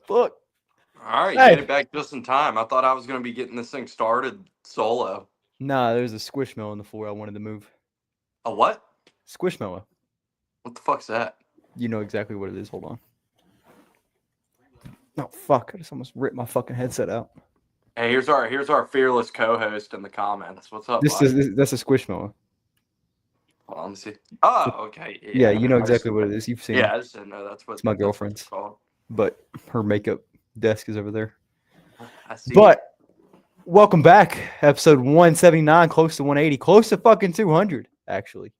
Fuck. All right, you Hey. made it back just in time. I thought I was going to be getting this thing started solo. Nah, there's a squishmallow on the floor I wanted to move. A what? Squishmallow. What the fuck's that? You know exactly what it is. Hold on. Oh, fuck. I just almost ripped my fucking headset out. Hey, here's our fearless co-host in the comments. What's up, That's buddy? a squishmallow. Hold on, let me see. Oh, okay. Yeah, you know I just- exactly what it is. You've seen yeah, it. I just didn't know that's It's my what it's girlfriend's. called. But her makeup desk is over there. I see. But welcome back. Episode 179, close to 180, close to fucking 200, actually.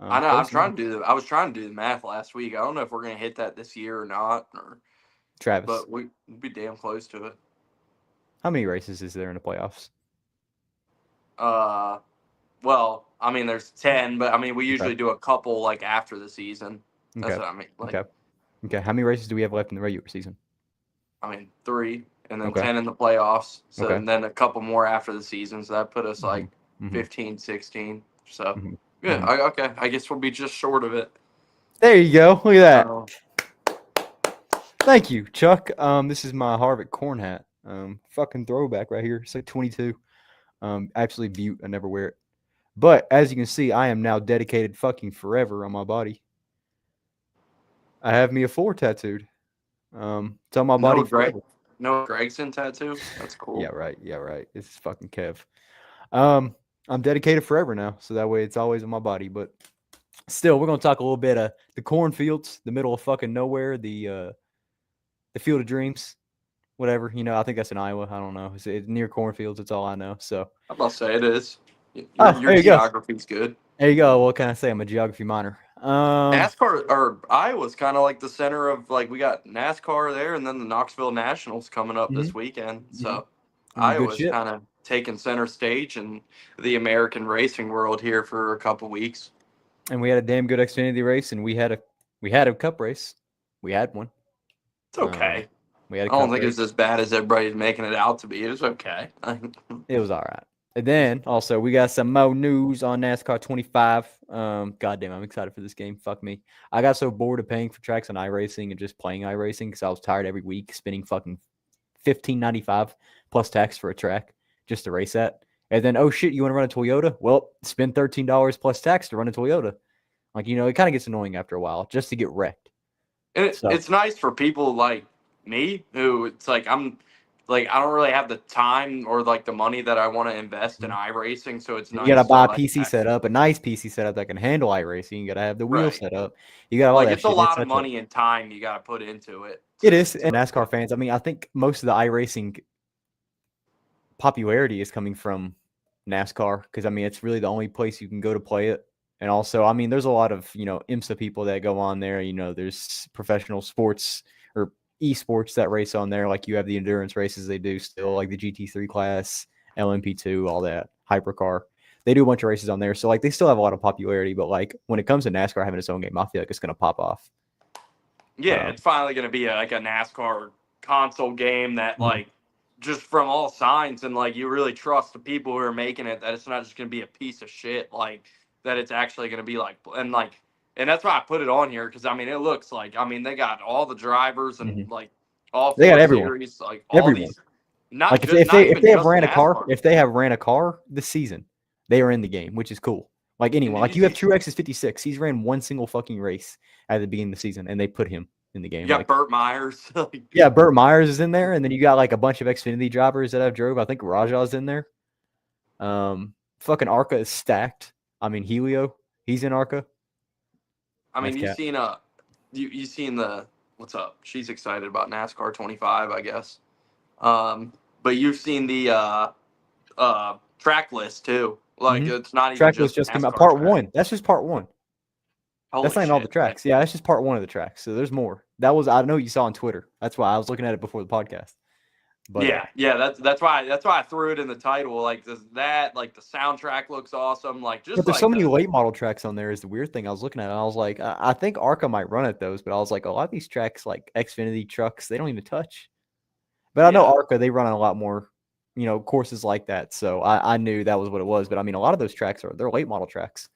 I know. Close enough. I was trying to do the math last week. I don't know if we're gonna hit that this year or not, Travis, but we'll be damn close to it. how many races is there in the playoffs? Well, I mean, there's 10, but I mean, we usually do a couple like after the season. That's Okay. what I mean. Like, Okay. How many races do we have left in the regular season? I mean, 3, and then Okay. 10 in the playoffs. So Okay. and then a couple more after the season. So that put us like Mhm. 15, 16. So Mhm. yeah, Mhm. okay. I guess we'll be just short of it. There you go. Look at that. So, Thank you, Chuck. This is my Harvick corn hat. Fucking throwback right here. It's like 22. Absolutely beaut. I never wear it. But as you can see, I am now dedicated fucking forever on my body. I have me a 4 tattooed. It's on my body forever. No Gregson tattoo. That's cool. Yeah, right. Yeah, right. This is fucking Kev. I'm dedicated forever now, so that way it's always on my body. But still, we're gonna talk a little bit of the cornfields, the middle of fucking nowhere, the field of dreams, whatever. You know, I think that's in Iowa. I don't know. It's near cornfields. That's all I know. So I'm about to say it is. there Your you go. geography's good. There you go. What can I say? I'm a geography minor. NASCAR or Iowa's kind of like the center of like we got NASCAR there, and then the Knoxville Nationals coming up this weekend. So Iowa's kind of taking center stage in the American racing world here for a couple weeks. And we had a damn good Xfinity race, and we had a Cup race. We had one. It's okay. We had a I don't Cup think race. it's as bad as everybody's making it out to be. It was okay. It was all right. And then also we got some more news on NASCAR 25. Goddamn, I'm excited for this game. Fuck me. I got so bored of paying for tracks on iRacing and just playing iRacing because I was tired every week spending fucking $15.95 plus tax for a track just to race at. And then, oh shit, you want to run a Toyota? Well, spend $13 plus tax to run a Toyota. Like, you know, it kind of gets annoying after a while just to get wrecked. And it's nice for people like me who it's like I don't really have the time or like the money that I want to invest in iRacing, so it's nice. You gotta buy a like, PC setup, a nice PC setup that can handle iRacing. You gotta have the wheel Right. set up. You got all like that it's shit. a lot of money and time you got to put into it. It is, and NASCAR fans. I mean, I think most of the iRacing popularity is coming from NASCAR because I mean it's really the only place you can go to play it. And also, I mean, there's a lot of IMSA people that go on there. You know, there's professional sports or esports that race on there. Like you have the endurance races they do still, like the GT3 class, LMP2, all that hypercar. They do a bunch of races on there, so like they still have a lot of popularity. But like when it comes to NASCAR having its own game, I feel like it's gonna pop off. Yeah, it's finally going to be like a NASCAR console game that like just from all signs and like you really trust the people who are making it that it's not just going to be a piece of shit, like that it's actually going to be like and that's why I put it on here because I mean it looks like they got all the drivers and like all They got four everyone. series, like all Everyone. these. Not Like just, if not they even have just ran a car, NASCAR. if they have ran a car this season, they are in the game, which is cool. Like anyone, like you have Truex's 56. He's ran one single fucking race at the beginning of the season, and they put him in the game. You got like, Burt Myers. yeah, Burt Myers is in there, and then you got like a bunch of Xfinity drivers that have drove. I think Rajah's in there. Fucking Arca is stacked. I mean, Helio, he's in Arca. I mean, you've seen you seen the what's up? She's excited about NASCAR 25, I guess. But you've seen the track list too. Like it's not even track just list just came out. NASCAR Part track. 1. That's just part 1. That's not even all the tracks. Yeah, that's just part 1 of the tracks. So there's more. That was I know you saw on Twitter. That's why I was looking at it before the podcast. But that's why I threw it in the title. Like like the soundtrack looks awesome. Like just but there's like so many late model tracks on there is the weird thing. I was looking at it, and I was like, I think Arca might run at those, but I was like, a lot of these tracks like Xfinity trucks, they don't even touch. But I know Arca, they run on a lot more, courses like that. So I knew that was what it was. But I mean, a lot of those tracks they're late model tracks.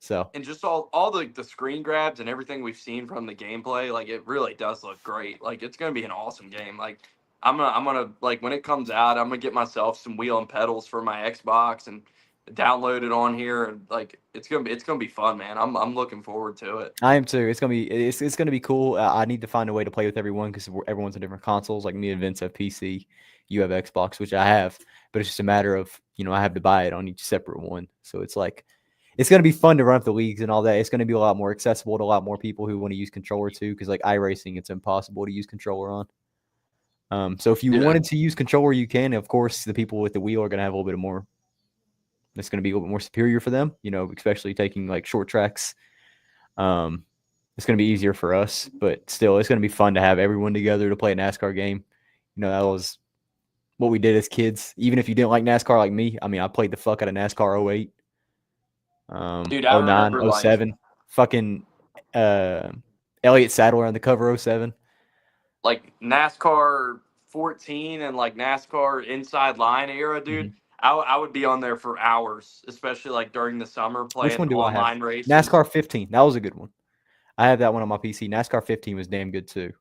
So and just all the screen grabs and everything we've seen from the gameplay, like it really does look great. Like it's gonna be an awesome game. Like I'm gonna like when it comes out, I'm gonna get myself some wheel and pedals for my Xbox and download it on here, and like it's gonna be fun, man. I'm looking forward to it. I am too. It's gonna be cool. I need to find a way to play with everyone because everyone's on different consoles. Like me and Vince have PC, you have Xbox, which I have, but it's just a matter of I have to buy it on each separate one. So it's like it's gonna be fun to run up the leagues and all that. It's gonna be a lot more accessible to a lot more people who want to use controller too. Because like iRacing, it's impossible to use controller on. So if you Yeah. wanted to use controller, you can. Of course, the people with the wheel are gonna have a little bit more. It's gonna be a little bit more superior for them. Especially taking like short tracks. It's going to be easier for us, but still, it's going to be fun to have everyone together to play a NASCAR game. That was what we did as kids. Even if you didn't like NASCAR like me, I mean, I played the fuck out of NASCAR 08, Dude, I 09, remember like 07. Fucking Elliott Sadler on the cover 07. NASCAR 14 and like NASCAR inside line era, dude. Mhm. I would be on there for hours, especially like during the summer Which one playing do I have? online races. NASCAR 15. That was a good one. I had that one on my PC. NASCAR 15 was damn good too.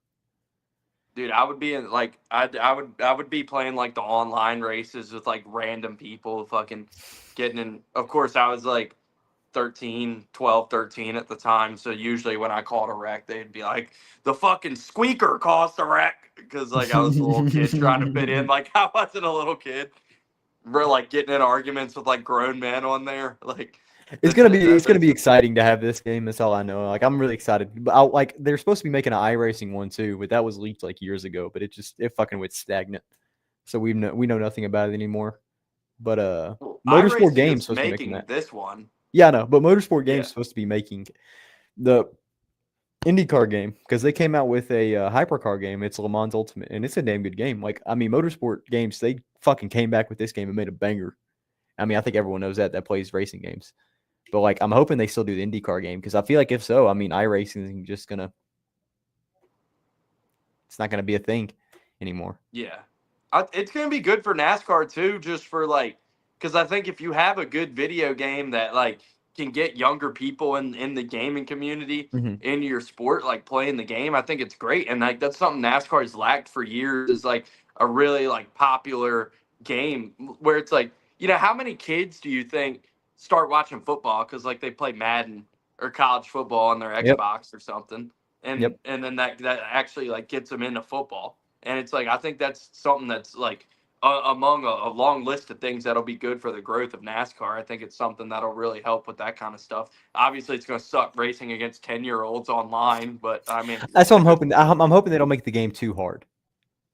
Dude, I would be in like I would be playing like the online races with like random people fucking getting in. Of course, I was like 13, 12, 13 at the time. So usually when I called a wreck, they'd be like, the fucking squeaker caused the wreck. Because like I was a little kid trying to fit in. Like I wasn't a little kid. We're like getting in arguments with like grown men on there. Like It's that's gonna be it's gonna that's be exciting to have this game. That's all I know. Like I'm really excited. But like they're supposed to be making an iRacing one too, but that was leaked like years ago. But it fucking went stagnant. So we know nothing about it anymore. But well, Motorsport iRacing Games is supposed to be making making that. this one. Yeah, I know. But Motorsport Games Yeah. supposed to be making the IndyCar game because they came out with a hypercar game. It's Le Mans Ultimate, and it's a damn good game. Like I mean, Motorsport Games they fucking came back with this game and made a banger. I mean, I think everyone knows that plays racing games. But like, I'm hoping they still do the IndyCar game because I feel like if so, I mean, iRacing is just it's not gonna be a thing anymore. Yeah. It's going to be good for NASCAR too, just for like, because I think if you have a good video game that like can get younger people in the gaming community Mm-hmm. into your sport, like playing the game, I think it's great. And like that's something NASCAR has lacked for years is like a really like popular game where it's like, how many kids do you think start watching football because like they play Madden or college football on their Yep. Xbox or something, and Yep. and then that actually like gets them into football. And it's like I think that's something that's like among a long list of things that'll be good for the growth of NASCAR. I think it's something that'll really help with that kind of stuff. Obviously, it's going to suck racing against 10-year-olds online, but I mean, That's what I'm hoping. I'm hoping they don't make the game too hard.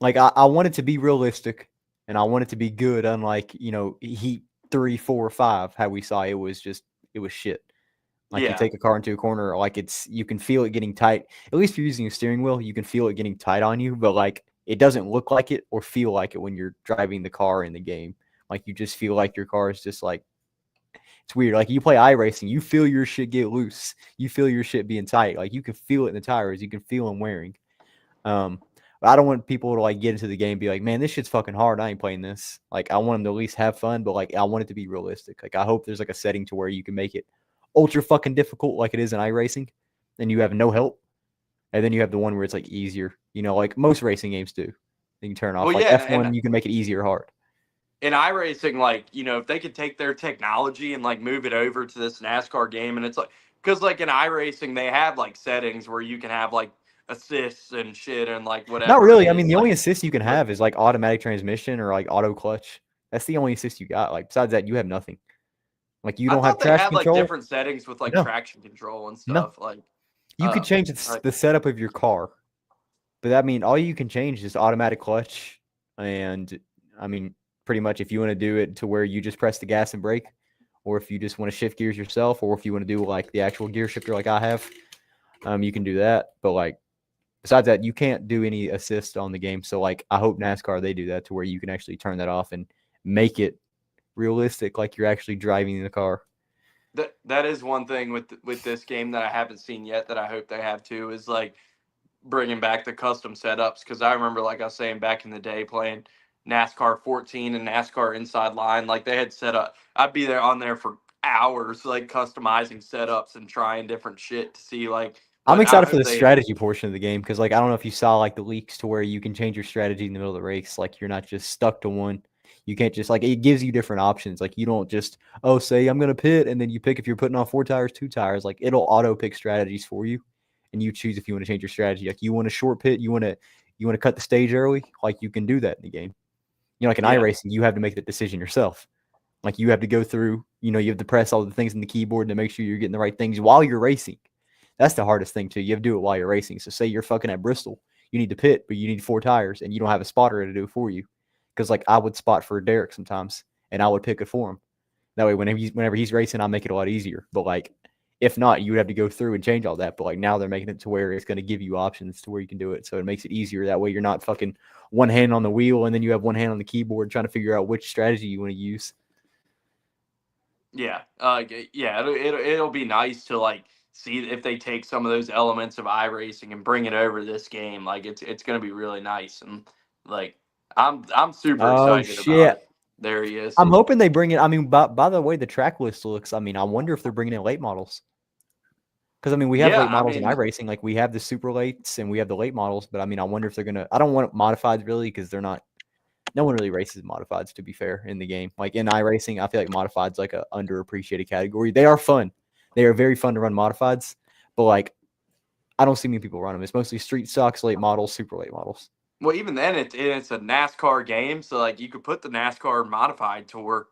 Like I want it to be realistic, and I want it to be good. Unlike Heat 3, 4, 5, how we saw it was shit. Like you yeah, take a car into a corner, like you can feel it getting tight. At least if you're using a steering wheel, you can feel it getting tight on you. But like it doesn't look like it or feel like it when you're driving the car in the game. Like you just feel like your car is just like it's weird. Like you play iRacing, you feel your shit get loose. You feel your shit being tight. Like you can feel it in the tires. You can feel them wearing. Um, but I don't want people to like get into the game and be like, man, this shit's fucking hard. I ain't playing this. Like I want them to at least have fun, but like I want it to be realistic. Like I hope there's like a setting to where you can make it ultra fucking difficult like it is in iRacing, and you have no help. And then you have the one where it's like easier, like most racing games do. You can turn off. well, Like yeah, F1, you can make it easier or hard. in iRacing, like, if they could take their technology and like move it over to this NASCAR game, and it's like, because like in iRacing, they have like settings where you can have like assists and shit and like Not whatever it really. I mean, is. the Like, only assist you can but have is like automatic transmission or like auto clutch. That's the only assist you got. Like besides that, you have nothing. Like you I don't have thought they traction had like control. different settings with like No, traction control and no. stuff. Like, You could change like the setup of your car, but I mean, all you can change is automatic clutch, and I mean, pretty much if you want to do it to where you just press the gas and brake, or if you just want to shift gears yourself, or if you want to do like the actual gear shifter like I have, you can do that. But like besides that, you can't do any assist on the game. So like I hope NASCAR they do that to where you can actually turn that off and make it realistic, like you're actually driving the car. that is one thing with this game that I haven't seen yet that I hope they have too is like bringing back the custom setups because I remember like I was saying back in the day playing NASCAR 14 and NASCAR Inside Line like they had set up I'd be there on there for hours like customizing setups and trying different shit to see like. I'm But I excited for hope the they. strategy portion of the game because, like, I don't know if you saw like the leaks to where you can change your strategy in the middle of the race. Like, you're not just stuck to one. You can't just like it gives you different options. Like, you don't just say I'm gonna pit and then you pick if you're putting on 4 tires, 2 tires. Like, it'll auto pick strategies for you, and you choose if you want to change your strategy. Like, you want a short pit, you want to cut the stage early. Like, you can do that in the game. Like in iRacing, you have to make that decision yourself. Like, you have to go through. You have to press all the things in the keyboard to make sure you're getting the right things while you're racing. That's the hardest thing too. You have to do it while you're racing. So say you're fucking at Bristol, you need to pit, but you need 4 tires, and you don't have a spotter to do it for you. Because like I would spot for Derek sometimes, and I would pick it for him. That way, whenever he's racing, I make it a lot easier. But like, if not, you would have to go through and change all that. But like now they're making it to where it's going to give you options to where you can do it. So it makes it easier. That way, you're not fucking one hand on the wheel and then you have one hand on the keyboard trying to figure out which strategy you want to use. Yeah, it'll be nice to like see if they take some of those elements of iRacing and bring it over to this game. Like it's gonna be really nice, and like I'm super Oh excited about shit! it. There he is. I'm hoping they bring it. I mean, by the way the track list looks, I mean, I wonder if they're bringing in late models. Because I mean, we have Yeah, late models in iRacing. Like we have the super lates and we have the late models. But I mean, I wonder if they're gonna. I don't want modifieds really because they're not. No one really races modifieds, to be fair, in the game. Like in iRacing, I feel like modifieds like a underappreciated category. They are fun. They are very fun to run modifieds, but like I don't see many people run them. It's mostly street stocks, late models, super late models. Well, even then, it's a NASCAR game, so like you could put the NASCAR modified tour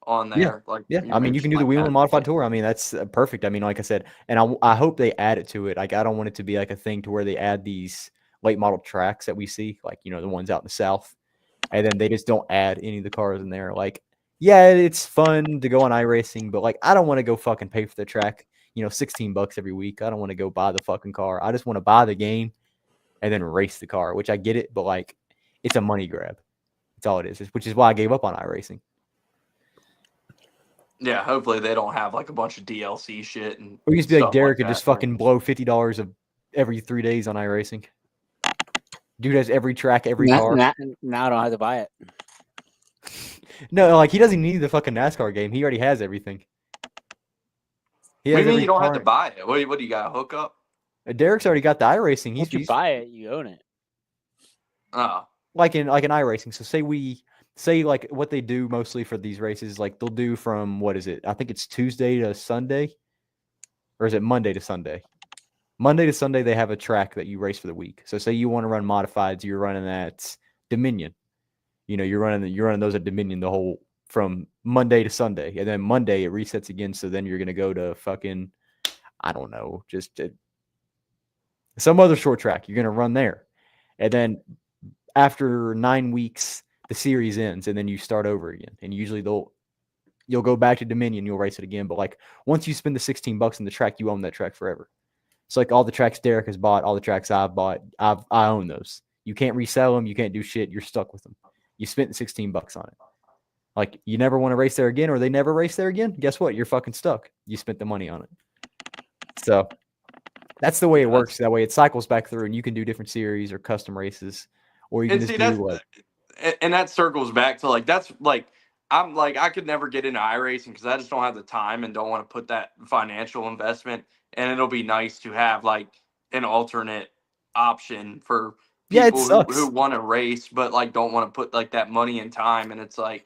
on Yeah, there. Like yeah. I mean, you can do the wheel and modified tour. I mean, that's perfect. I mean, like I said, and I hope they add it to it. Like I don't want it to be like a thing to where they add these late model tracks that we see, like the ones out in the South. And then they just don't add any of the cars in there. Like, yeah, it's fun to go on iRacing, but like, I don't want to go fucking pay for the track, $16 every week. I don't want to go buy the fucking car. I just want to buy the game and then race the car, which I get it, but like, it's a money grab. That's all it is, which is why I gave up on iRacing. Yeah, hopefully they don't have like a bunch of DLC shit and. Or you used to be like Derek could just fucking blow $50 of every 3 days on iRacing. Dude has every track, every car. Now I don't have to buy it. No, like he doesn't need the fucking NASCAR game. He already has everything. He has you don't have to buy it. What do you got? Hook up? Derek's already got the iRacing. Once you buy it, you own it. Oh. Like in iRacing. So say like what they do mostly for these races, like they'll do from what is it? I think it's Tuesday to Sunday, or is it Monday to Sunday? Monday to Sunday, they have a track that you race for the week. So say you want to run modifieds, you're running at Dominion. You're running those at Dominion the whole from Monday to Sunday, and then Monday it resets again. So then you're gonna go to fucking, I don't know, just some other short track. You're gonna run there, and then after 9 weeks, the series ends, and then you start over again. And usually you'll go back to Dominion, you'll race it again. But like once you spend the $16 on the track, you own that track forever. It's like all the tracks Derek has bought, all the tracks I've bought, I own those. You can't resell them. You can't do shit. You're stuck with them. You spent $16 on it. Like you never want to race there again, or they never race there again. Guess what? You're fucking stuck. You spent the money on it. So that's the way it works. That way it cycles back through, and you can do different series or custom races, or you can just do what. And that circles back to like that's like I'm like I could never get into iRacing because I just don't have the time and don't want to put that financial investment. And it'll be nice to have like an alternate option for people who want to race but like don't want to put like that money and time. And it's like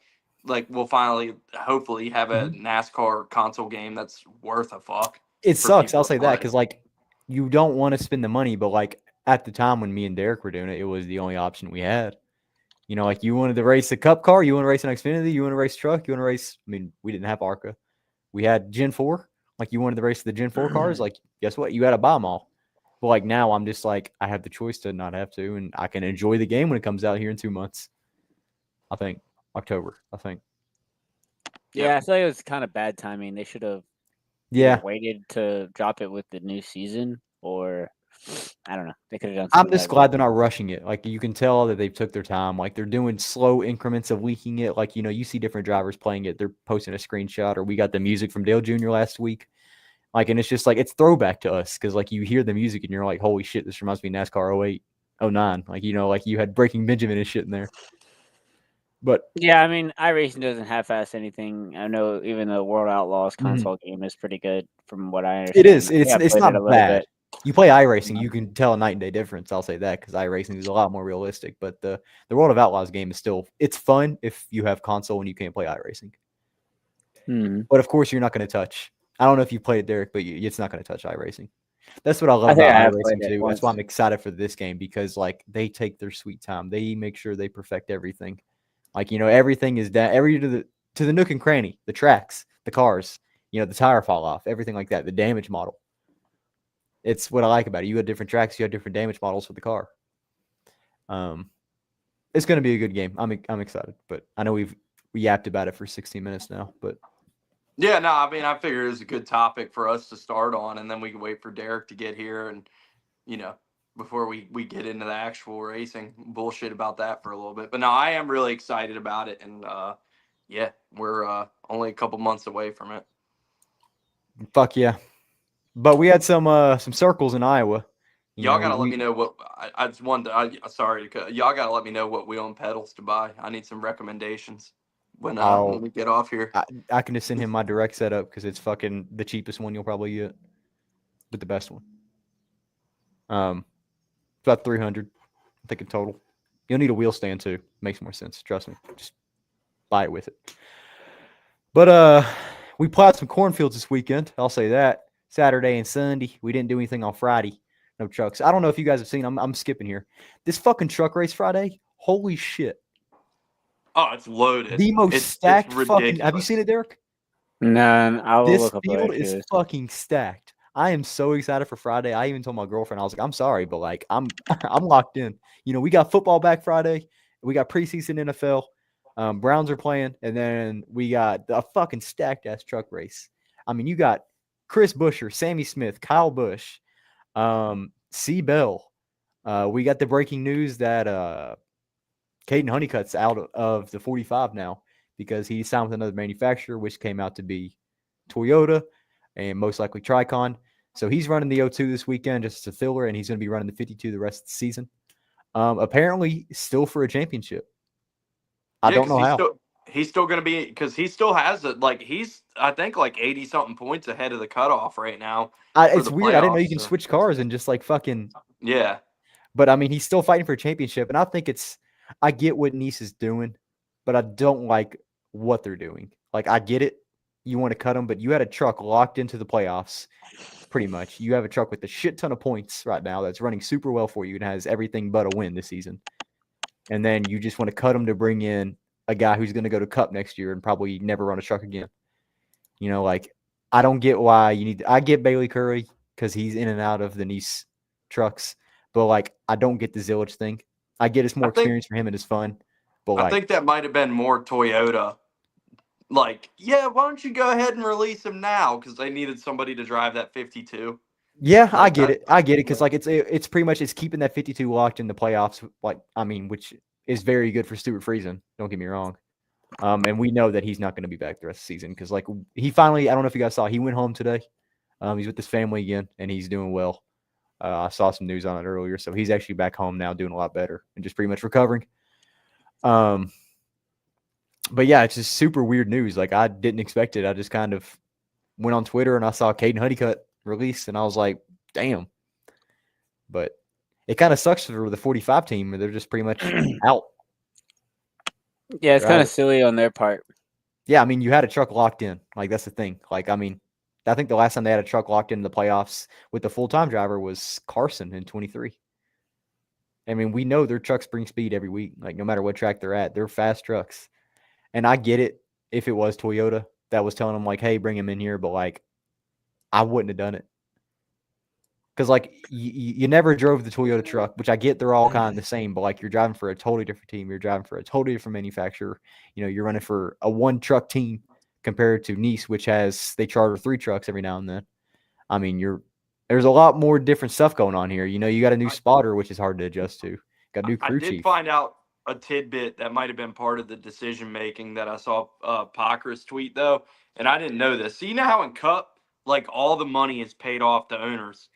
we'll finally hopefully have a NASCAR console game that's worth a fuck. It sucks. I'll say that because like you don't want to spend the money, but like at the time when me and Derek were doing it, it was the only option we had. Like you wanted to race a cup car, you want to race an Xfinity, you want to race truck, you want to race. I mean, we didn't have ARCA. We had Gen 4. Like you wanted to race the Gen 4 cars, like guess what? You had to buy them all. But like now I'm just like I have the choice to not have to, and I can enjoy the game when it comes out here in 2 months. I think October. I think. Yeah, I feel like it was kind of bad timing. They should have waited to drop it with the new season, or I don't know. They could have done something. I'm just glad they're not rushing it. Like you can tell that they've took their time. Like they're doing slow increments of leaking it. Like, you see different drivers playing it. They're posting a screenshot, or we got the music from Dale Jr. last week. Like, and it's just like, it's throwback to us. Cause like you hear the music and you're like, holy shit, this reminds me of NASCAR 08, 09. Like, like you had Breaking Benjamin and shit in there. But yeah, I mean, iRacing doesn't half-ass anything. I know even the World Outlaws console game is pretty good, from what I understand. it is. I think I It's played it a not little bad. bit. You play iRacing, you can tell a night and day difference. I'll say that because iRacing is a lot more realistic. But the World of Outlaws game is still it's fun if you have console and you can't play iRacing. But of course, you're not going to touch. I don't know if you played it, Derek, but it's not going to touch iRacing. That's what I love about iRacing too. That's why I'm excited for this game because like they take their sweet time. They make sure they perfect everything. Like everything is down to the nook and cranny, the tracks, the cars, the tire fall off, everything like that, the damage model. It's what I like about it. You have different tracks, you have different damage models for the car. It's going to be a good game. I'm excited, but I know we yapped about it for 16 minutes now, but yeah, no, I mean, I figured it was a good topic for us to start on, and then we can wait for Derek to get here and, before we get into the actual racing bullshit about that for a little bit. But no, I am really excited about it, and yeah, we're only a couple months away from it. Fuck yeah. But we had some circles in Iowa. Y'all gotta let me know what I just wanted. Sorry, y'all gotta let me know what wheel and pedals to buy. I need some recommendations when we get off here. I can just send him my direct setup because it's fucking the cheapest one you'll probably get, but the best one. It's about $300, I think in total. You'll need a wheel stand too. Makes more sense. Trust me. Just buy it with it. But we plowed some cornfields this weekend. I'll say that. Saturday and Sunday. We didn't do anything on Friday. No trucks. I don't know if you guys have seen. I'm skipping here. This fucking truck race Friday. Holy shit. Oh, it's loaded. The most stacked fucking. Have you seen it, Derek? No, I will look up. This field is fucking stacked. I am so excited for Friday. I even told my girlfriend, I was like, I'm sorry, but like I'm locked in. We got football back Friday. We got preseason NFL. Browns are playing, and then we got a fucking stacked ass truck race. I mean, you got Chris Buescher, Sammy Smith, Kyle Busch, C. Bell. We got the breaking news that Caden Honeycutt's out of the 45 now because he signed with another manufacturer, which came out to be Toyota and most likely Tricon. So he's running the 02 this weekend just as a filler, and he's going to be running the 52 the rest of the season. Apparently, still for a championship. I don't know how. He's still going to be because he still has it. Like he's, I think, like 80 something points ahead of the cutoff right now. It's weird. I didn't know you can switch cars and just like fucking. Yeah. But I mean, he's still fighting for a championship, and I think I get what Nice is doing, but I don't like what they're doing. Like I get it. You want to cut them, but you had a truck locked into the playoffs, pretty much. You have a truck with a shit ton of points right now that's running super well for you and has everything but a win this season. And then you just want to cut them to bring in a guy who's going to go to Cup next year and probably never run a truck again. Like I don't get why I get Bailey Curry because he's in and out of the Nice trucks, but like I don't get the Zillage thing. I get it's more experience for him and it's fun. But I think that might have been more Toyota. Like, yeah, why don't you go ahead and release him now? Because they needed somebody to drive that 52. Yeah, I get it. Because like it's pretty much it's keeping that 52 locked in the playoffs. Like which is very good for Stuart Friesen. Don't get me wrong. And we know that he's not going to be back the rest of the season because like he finally. I don't know if you guys saw. He went home today. He's with his family again, and he's doing well. I saw some news on it earlier, so he's actually back home now, doing a lot better and just pretty much recovering. But yeah, it's just super weird news. Like I didn't expect it. I just kind of went on Twitter and I saw Caden Honeycutt released, and I was like, damn. But it kind of sucks for the 45 team where they're just pretty much out. Yeah, it's kind of silly on their part. Yeah, I mean, you had a truck locked in. Like that's the thing. Like I mean, I think the last time they had a truck locked in the playoffs with the full-time driver was Carson in 23. I mean, we know their trucks bring speed every week. Like no matter what track they're at, they're fast trucks. And I get it if it was Toyota that was telling them, like, hey, bring him in here. But, like, I wouldn't have done it. Because, like, you never drove the Toyota truck, which I get they're all kind of the same. But, like, you're driving for a totally different team. You're driving for a totally different manufacturer. You're running for a one-truck team compared to Nice, which they charter 3 trucks every now and then. I mean, there's a lot more different stuff going on here. You got a new spotter, which is hard to adjust to. Got a new crew chief. I did find out a tidbit that might have been part of the decision making that I saw Pockrass tweet though, and I didn't know this. So you know how in Cup, like all the money is paid off the owners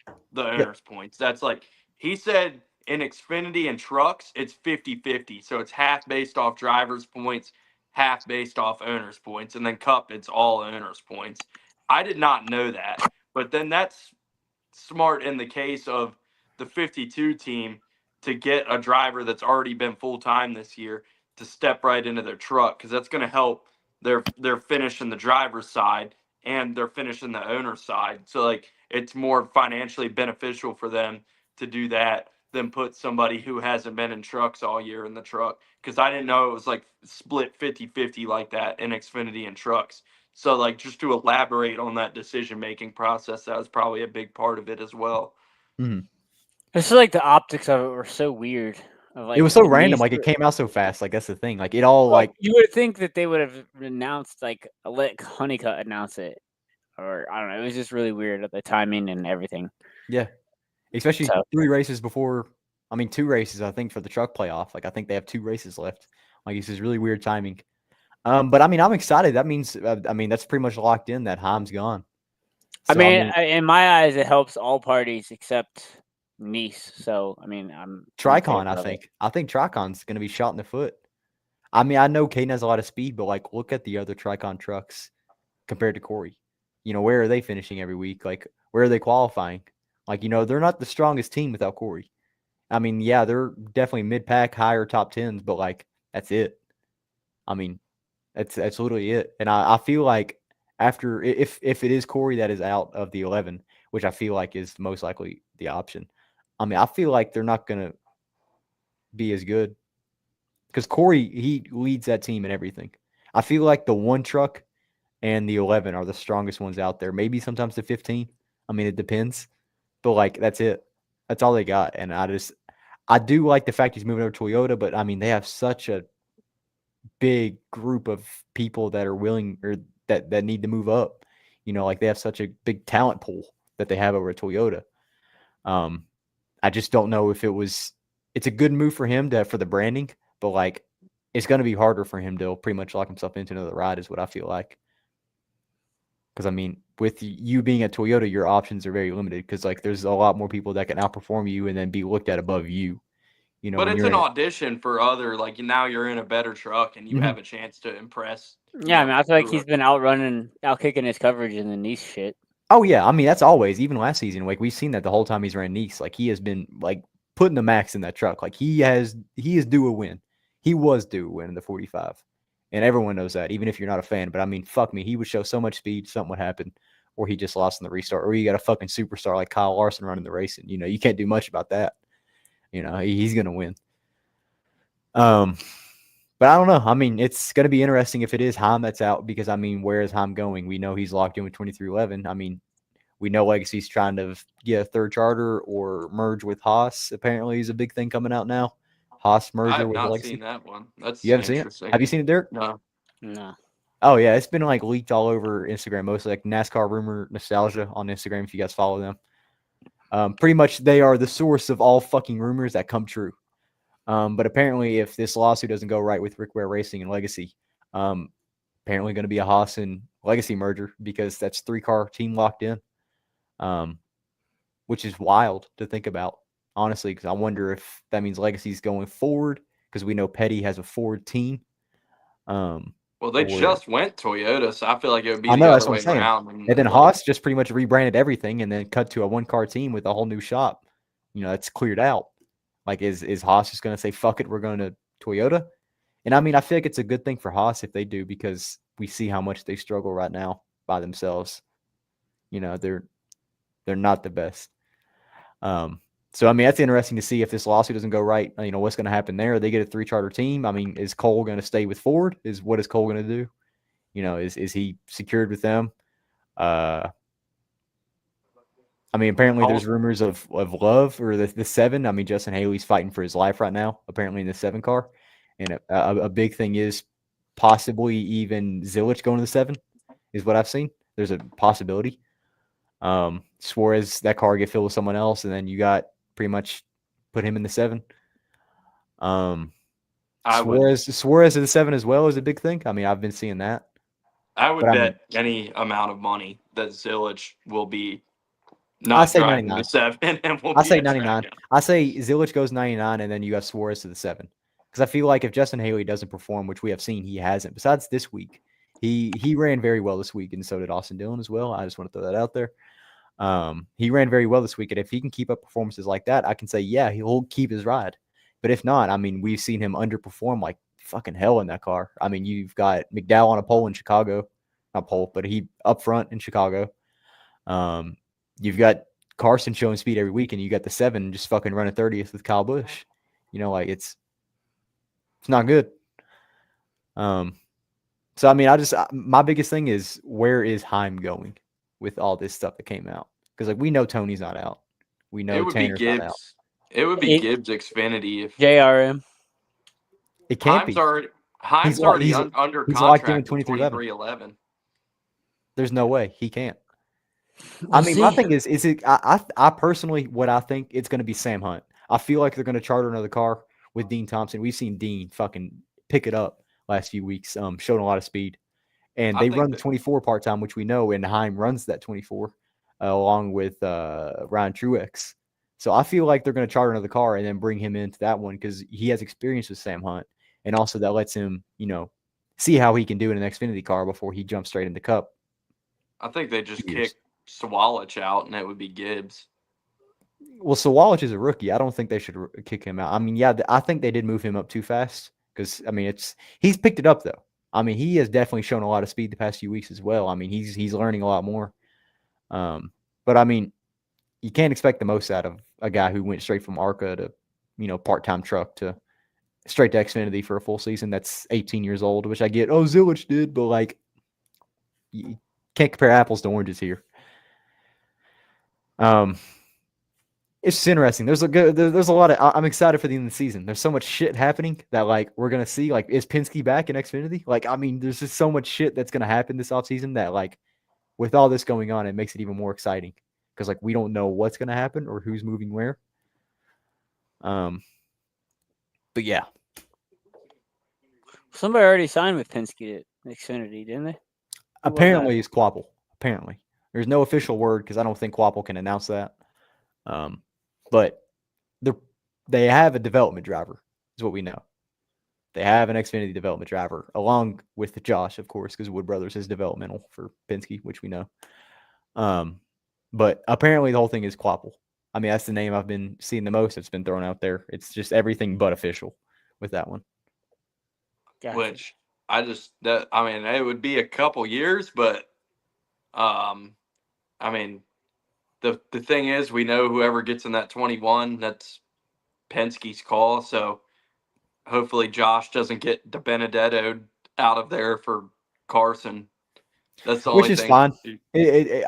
points. That's like he said in Xfinity and trucks, it's 50-50. So it's half based off drivers' points, half based off owners' points. And then Cup, it's all owners' points. I did not know that. But then that's smart in the case of the 52 team to get a driver that's already been full-time this year to step right into their truck, because that's going to help their finish in the driver's side and their finish in the owner's side. So like it's more financially beneficial for them to do that than put somebody who hasn't been in trucks all year in the truck, because I didn't know it was like split 50-50 like that in Xfinity and trucks. So like just to elaborate on that decision making process, that was probably a big part of it as well. Mm-hmm. It's like the optics of it were so weird. It was so random. Like it came out so fast. Like that's the thing. Like it all like you would think that they would have announced like let Honeycutt announce it, or I don't know. It was just really weird at the timing and everything. Yeah, especially 3 races before. I mean, 2 races I think for the truck playoff. Like I think they have 2 races left. Like it's just really weird timing. But I mean, I'm excited. That means I mean that's pretty much locked in that Heim's gone. So, I mean, in my eyes, it helps all parties except Nice. So I mean, I'm Tricon. I think Tricon's going to be shot in the foot. I mean, I know Caden has a lot of speed, but like, look at the other Tricon trucks compared to Corey. You know, where are they finishing every week? Like, where are they qualifying? Like, you know, they're not the strongest team without Corey. I mean, yeah, they're definitely mid-pack, higher top 10s, but like, that's it. I mean, that's literally it. And I feel like after, if it is Corey that is out of the 11, which I feel like is most likely the option, I mean, I feel like they're not going to be as good. Because Corey, he leads that team in everything. I feel like the 1 truck and the 11 are the strongest ones out there. Maybe sometimes the 15. I mean, it depends. But, like, that's it. That's all they got. And I do like the fact he's moving over to Toyota, but, I mean, they have such a big group of people that are willing or that need to move up. You know, like, they have such a big talent pool that they have over at Toyota. I just don't know if it's a good move for him for the branding. But, like, it's going to be harder for him to pretty much lock himself into another ride is what I feel like. Because, I mean, with you being at Toyota, your options are very limited because, like, there's a lot more people that can outperform you and then be looked at above you. You know, but it's an audition for other, like, now you're in a better truck and you have a chance to impress. Yeah, I mean, I feel like he's been out-kicking his coverage in the Nice shit. Oh, yeah. I mean, that's always, even last season, like, we've seen that the whole time he's ran Nice. Like, he has been, like, putting the max in that truck. Like, he is due a win. He was due a win in the 45. And everyone knows that, even if you're not a fan. But, I mean, fuck me. He would show so much speed, something would happen, or he just lost in the restart, or you got a fucking superstar like Kyle Larson running the race. And, you know, you can't do much about that. You know, he's going to win. But I don't know. I mean, it's going to be interesting if it is Heim that's out because, I mean, where is Heim going? We know he's locked in with 2311. I mean, we know Legacy's trying to get a third charter or merge with Haas. Apparently, is a big thing coming out now. Haas merger with Legacy. I have not seen that one. That's you haven't interesting. Seen it? Have you seen it, Derek? No. Oh, yeah. It's been, like, leaked all over Instagram, mostly, like, NASCAR Rumor Nostalgia on Instagram, if you guys follow them. Pretty much they are the source of all fucking rumors that come true. But apparently, if this lawsuit doesn't go right with Rick Ware Racing and Legacy, apparently going to be a Haas and Legacy merger because that's 3-car team locked in, which is wild to think about, honestly, because I wonder if that means Legacy's going forward because we know Petty has a Ford team. Well, they just went Toyota, so I feel like it would be the other way around. And then Haas just pretty much rebranded everything and then cut to a 1-car team with a whole new shop. You know, it's cleared out. Like, is Haas just going to say, fuck it, we're going to Toyota? And, I mean, I feel like it's a good thing for Haas if they do because we see how much they struggle right now by themselves. You know, they're not the best. So, I mean, that's interesting to see if this lawsuit doesn't go right. You know, what's going to happen there? They get a 3-charter team. I mean, is Cole going to stay with Ford? What is Cole going to do? You know, is he secured with them? I mean, apparently there's rumors of Love or the 7. I mean, Justin Haley's fighting for his life right now, apparently in the 7-car. And a big thing is possibly even Zilich going to the 7 is what I've seen. There's a possibility. Suarez, that car get filled with someone else, and then you got pretty much put him in the 7. Suarez at the 7 as well is a big thing. I mean, I've been seeing that. I would bet any amount of money that Zilich will be I say driving 99. the 7, and we'll I be say at 99. track. I say Zilich goes 99, and then you have Suarez to the 7. Because I feel like if Justin Haley doesn't perform, which we have seen he hasn't, besides this week, he ran very well this week, and so did Austin Dillon as well. I just want to throw that out there. He ran very well this week, and if he can keep up performances like that, I can say, yeah, he'll keep his ride. But if not, I mean, we've seen him underperform like fucking hell in that car. I mean, you've got McDowell on a pole in Chicago. Not pole, but he up front in Chicago. You've got Carson showing speed every week, and you got the 7 just fucking running 30th with Kyle Busch. You know, like it's not good. So I mean, my biggest thing is, where is Heim going with all this stuff that came out? Because like we know Tony's not out, we know Tanner's not out. It would be Gibbs Xfinity if JRM. It can't be. Heim's already under contract in 2311. There's no way he can't. We'll see. My thing is it? I personally, what I think it's going to be Sam Hunt. I feel like they're going to charter another car with Dean Thompson. We've seen Dean fucking pick it up last few weeks. Showing a lot of speed, and they run the 24 part time, which we know, and Heim runs that 24 along with Ryan Truex. So I feel like they're going to charter another car and then bring him into that one because he has experience with Sam Hunt, and also that lets him, see how he can do in an Xfinity car before he jumps straight into Cup. I think they just kick Sawalich out, and it would be Gibbs. Well, Sawalich is a rookie. I don't think they should kick him out. I mean, yeah, I think they did move him up too fast because, I mean, he's picked it up, though. I mean, he has definitely shown a lot of speed the past few weeks as well. I mean, he's learning a lot more. But, I mean, you can't expect the most out of a guy who went straight from ARCA to, part-time truck to straight to Xfinity for a full season. That's 18 years old, which I get. Oh, Zilich did, but, like, you can't compare apples to oranges here. It's just interesting. There's a lot of. I'm excited for the end of the season. There's so much shit happening that like we're gonna see. Like, is Penske back in Xfinity? Like, I mean, there's just so much shit that's gonna happen this offseason that like, with all this going on, it makes it even more exciting because like we don't know what's gonna happen or who's moving where. But yeah, somebody already signed with Penske at Xfinity, didn't they? Apparently, it's Quapple. Apparently, there's no official word because I don't think Quapple can announce that. But they have a development driver, is what we know. They have an Xfinity development driver, along with Josh, of course, because Wood Brothers is developmental for Penske, which we know. But apparently the whole thing is Quapple. I mean, that's the name I've been seeing the most that's been thrown out there. It's just everything but official with that one. Gotcha. Which it would be a couple years, but I mean, the thing is, we know whoever gets in that 21, that's Penske's call. So hopefully Josh doesn't get DiBenedetto out of there for Carson. That's the only thing. Which is fine.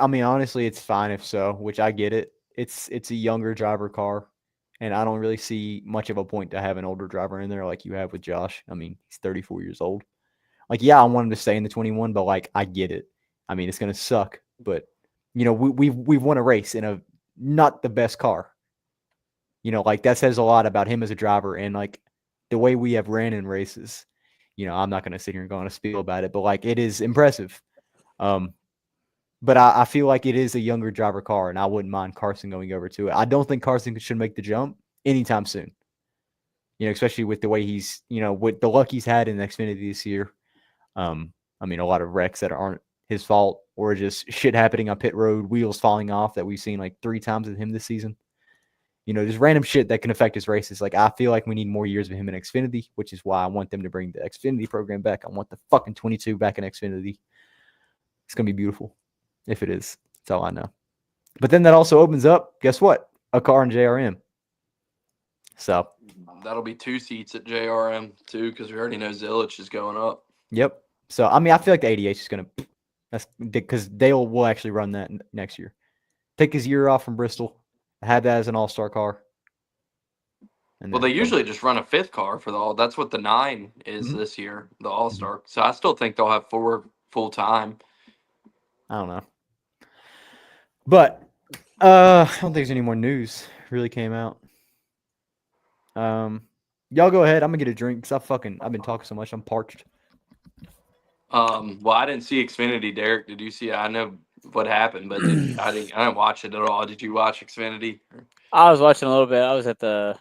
I mean, honestly, it's fine if so, which I get it. It's a younger driver car, and I don't really see much of a point to have an older driver in there like you have with Josh. I mean, he's 34 years old. Like, yeah, I want him to stay in the 21, but like, I get it. I mean, it's going to suck, but we've won a race in a not the best car. Like that says a lot about him as a driver and like the way we have ran in races. I'm not going to sit here and go on a spiel about it, but like it is impressive. But I feel like it is a younger driver car, and I wouldn't mind Carson going over to it. I don't think Carson should make the jump anytime soon. Especially with the way he's, with the luck he's had in Xfinity this year. I mean, a lot of wrecks that aren't his fault or just shit happening on pit road, wheels falling off that we've seen like 3 times with him this season. Just random shit that can affect his races. Like, I feel like we need more years of him in Xfinity, which is why I want them to bring the Xfinity program back. I want the fucking 22 back in Xfinity. It's going to be beautiful if it is. That's all I know. But then that also opens up, guess what? A car in JRM. So that'll be 2 seats at JRM too, because we already know Zilich is going up. Yep. So, I mean, I feel like the ADH is going to, that's because Dale will actually run that next year. Take his year off from Bristol. Have that as an all-star car. Well, they usually just run a 5th car for the all. That's what the 9 is this year, the all-star. Mm-hmm. So I still think they'll have 4 full-time. I don't know. But I don't think there's any more news really came out. Y'all go ahead. I'm going to get a drink because I've been talking so much. I'm parched. Well, I didn't see Xfinity, Derek. Did you see it? I know what happened, but I didn't watch it at all. Did you watch Xfinity? I was watching a little bit. I was at the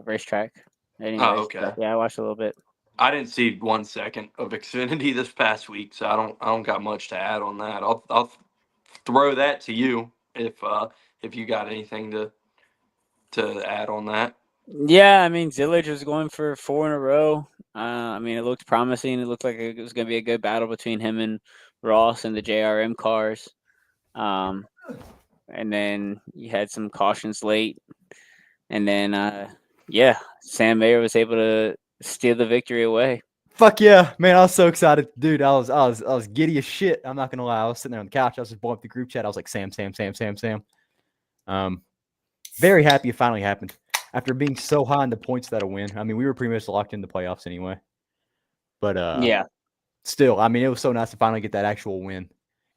racetrack. Anyways, Oh, okay. Yeah, I watched a little bit. I didn't see 1 second of Xfinity this past week, so I don't got much to add on that. I'll throw that to you if you got anything to add on that. Yeah, I mean, Zillage was going for 4 in a row. I mean, it looked promising. It looked like it was going to be a good battle between him and Ross and the JRM cars. And then you had some cautions late. And then, Sam Mayer was able to steal the victory away. Fuck yeah, man! I was so excited, dude. I was giddy as shit. I'm not gonna lie. I was sitting there on the couch. I was just blowing up the group chat. I was like, Sam. Very happy it finally happened. After being so high in the points that'll win. I mean, we were pretty much locked in the playoffs anyway. But still, I mean, it was so nice to finally get that actual win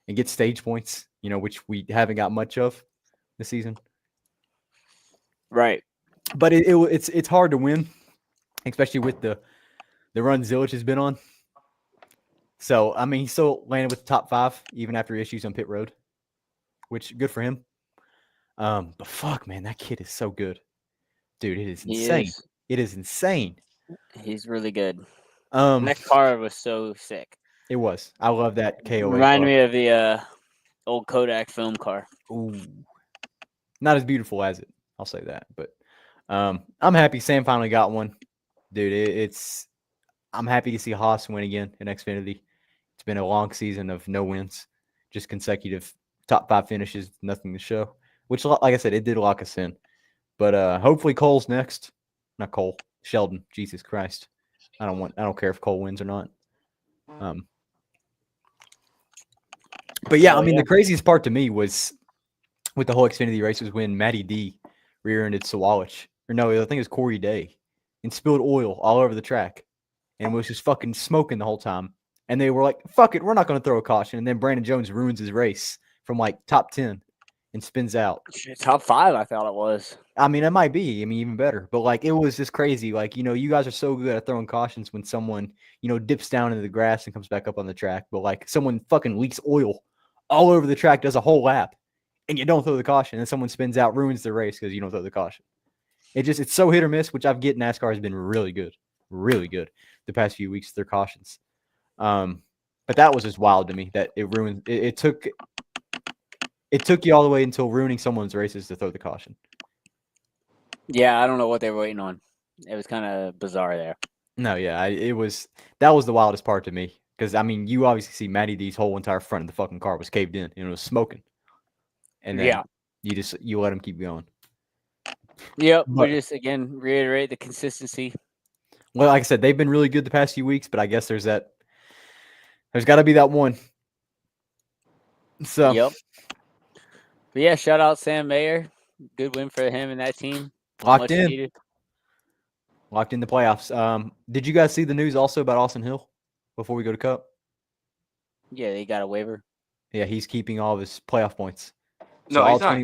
and get stage points, which we haven't got much of this season. Right. But it's hard to win, especially with the run Zillage has been on. So, I mean, he still landed with the top 5 even after issues on pit road, which good for him. But fuck, man, that kid is so good. Dude, it is insane. It is insane. He's really good. That car was so sick. It was. I love that KOA. Reminded me of the old Kodak film car. Ooh. Not as beautiful as it. I'll say that. But I'm happy Sam finally got one. Dude, I'm happy to see Haas win again in Xfinity. It's been a long season of no wins, just consecutive top 5 finishes, nothing to show. Which, like I said, it did lock us in. But hopefully Cole's next. Not Cole, Sheldon. Jesus Christ, I don't care if Cole wins or not. But yeah, I mean, the craziest part to me was with the whole Xfinity race was when Matty D rear-ended Sawalich. Or no, I think it was Corey Day, and spilled oil all over the track, and was just fucking smoking the whole time. And they were like, "Fuck it, we're not going to throw a caution." And then Brandon Jones ruins his race from like top 10 and spins out. Top 5, I thought it was. I mean, it might be. I mean, even better. But like, it was just crazy. Like, you guys are so good at throwing cautions when someone, dips down into the grass and comes back up on the track. But like, someone fucking leaks oil all over the track, does a whole lap, and you don't throw the caution, and someone spins out, ruins the race because you don't throw the caution. It's so hit or miss, which I've get NASCAR has been really good the past few weeks, their cautions. But that was just wild to me that it ruined. It took you all the way until ruining someone's races to throw the caution. Yeah, I don't know what they were waiting on. It was kind of bizarre there. No, yeah, that was the wildest part to me because I mean, you obviously see Matty D's whole entire front of the fucking car was caved in and it was smoking, and then you let him keep going. Yep, we just again reiterate the consistency. Well, like I said, they've been really good the past few weeks, but I guess there's got to be that one. So, yep. But yeah, shout out Sam Mayer. Good win for him and that team. Locked in the playoffs. Did you guys see the news also about Austin Hill before we go to Cup? Yeah, they got a waiver. Yeah, he's keeping all of his playoff points. No, he's not.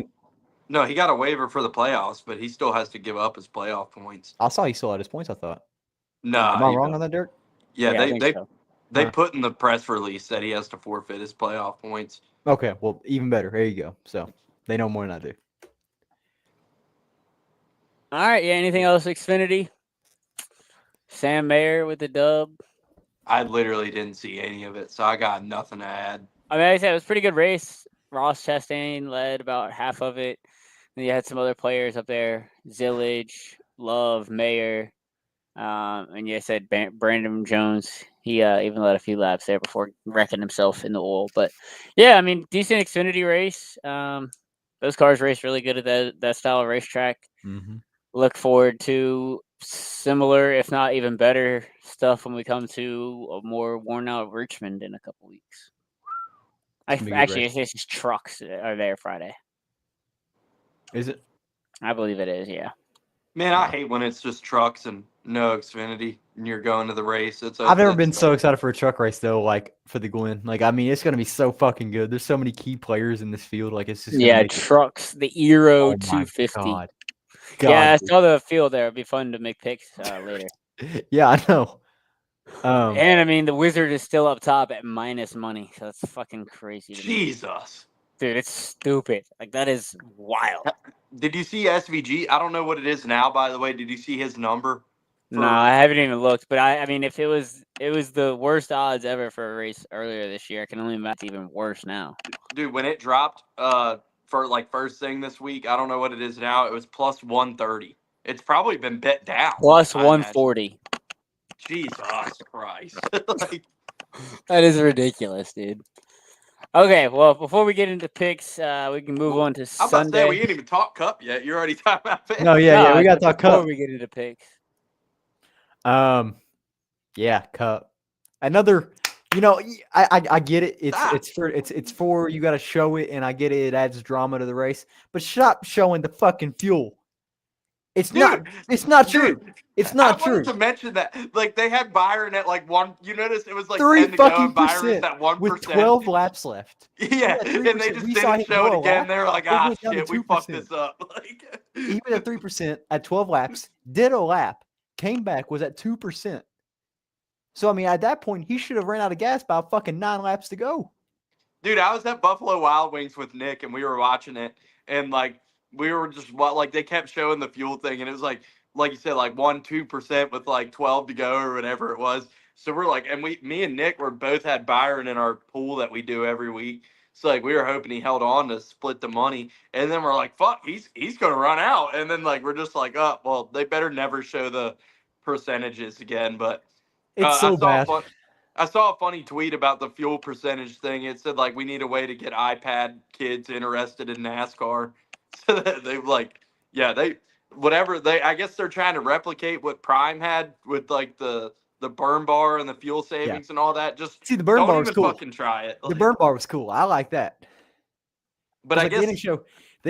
No, he got a waiver for the playoffs, but he still has to give up his playoff points. I saw he still had his points, I thought. No. Am I wrong on that, Dirk? Yeah, they put in the press release that he has to forfeit his playoff points. Okay, well, even better. There you go. So they know more than I do. All right, yeah, anything else, Xfinity? Sam Mayer with the dub. I literally didn't see any of it, so I got nothing to add. I mean, like I said, it was a pretty good race. Ross Chastain led about half of it. Then you had some other players up there. Zillage, Love, Mayer. And you said Brandon Jones. He even led a few laps there before wrecking himself in the oil. But, yeah, I mean, decent Xfinity race. Those cars race really good at that style of racetrack. Mm-hmm. Look forward to similar, if not even better, stuff when we come to a more worn-out Richmond in a couple weeks. It's just trucks are there Friday. Is it? I believe it is, yeah. Man, I hate when it's just trucks and no Xfinity and you're going to the race. I've never been so excited for a truck race though, like for the Glen. Like, I mean, it's gonna be so fucking good. There's so many key players in this field. Like, it's just trucks. The Euro 250. God, yeah, I saw the field there. It'd be fun to make picks later. Yeah, I know. And I mean, the Wizard is still up top at minus money, so that's fucking crazy to me. Jesus. Dude, it's stupid. Like, that is wild. Did you see SVG? I don't know what it is now, by the way. Did you see his number? No, I haven't even looked. But I mean, if it was the worst odds ever for a race earlier this year, I can only imagine it's even worse now. Dude, when it dropped for like first thing this week, I don't know what it is now. It was plus 130. It's probably been bet down. Plus I 140. Jesus Christ. Like, that is ridiculous, dude. Okay, well, before we get into picks, we can move on to I'm Sunday. about to say, we ain't even talked Cup yet. You're already talking about picks. No, yeah, we got to talk before Cup. we get into picks. Yeah, Cup. Another, I get it. It's for you got to show it, and I get it. It adds drama to the race, but stop showing the fucking fuel. It's not true. It's not true. I wanted to mention that, like, they had Byron at like one. You notice it was like 3 10 to go, fucking and Byron was percent at 1% with 12 laps left. Yeah, and they just didn't show it again. They're like, shit, we fucked this up. Like, even at 3% at 12 laps, did a lap, came back, was at 2%. So I mean, at that point, he should have ran out of gas by fucking 9 laps to go. Dude, I was at Buffalo Wild Wings with Nick, and we were watching it, and like we were just like they kept showing the fuel thing, and it was like you said, like 2% with like 12 to go or whatever it was. So we're like, and me and Nick were both had Byron in our pool that we do every week. So like we were hoping he held on to split the money, and then we're like, fuck, he's gonna run out, and then like we're just like, oh well, they better never show the percentages again. But it's so bad. I saw a funny tweet about the fuel percentage thing. It said like we need a way to get iPad kids interested in NASCAR. So they like, yeah, I guess they're trying to replicate what Prime had with like the burn bar and the fuel savings and all that. Just see, the burn bar was cool. Fucking try it. The burn bar was cool. I like that. But I guess they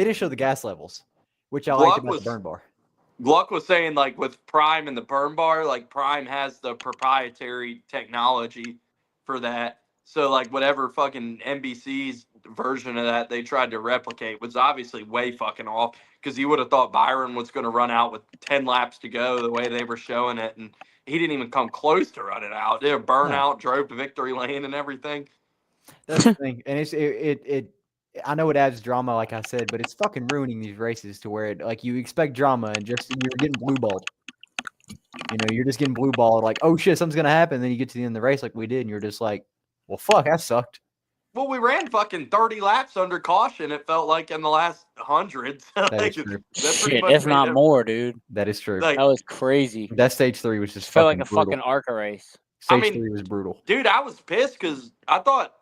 didn't show the gas levels, which I liked about the burn bar. Gluck was saying, like, with Prime and the burn bar, like, Prime has the proprietary technology for that. So, like, whatever fucking NBC's version of that they tried to replicate was obviously way fucking off, because you would have thought Byron was going to run out with 10 laps to go the way they were showing it, and he didn't even come close to running out. They were burnout, drove to victory lane and everything. That's the thing. And I know it adds drama, like I said, but it's fucking ruining these races to where you expect drama and just you're getting blue balled. You're just getting blue balled. Like, oh shit, something's gonna happen. Then you get to the end of the race like we did, and you're just like, well, fuck, that sucked. Well, we ran fucking 30 laps under caution. It felt like in the last 100. That is true. Shit, if not more, dude. That is true. That was crazy. That stage 3 was just felt like a brutal. fucking ARCA race. Stage 3 was brutal. Dude, I was pissed because I thought,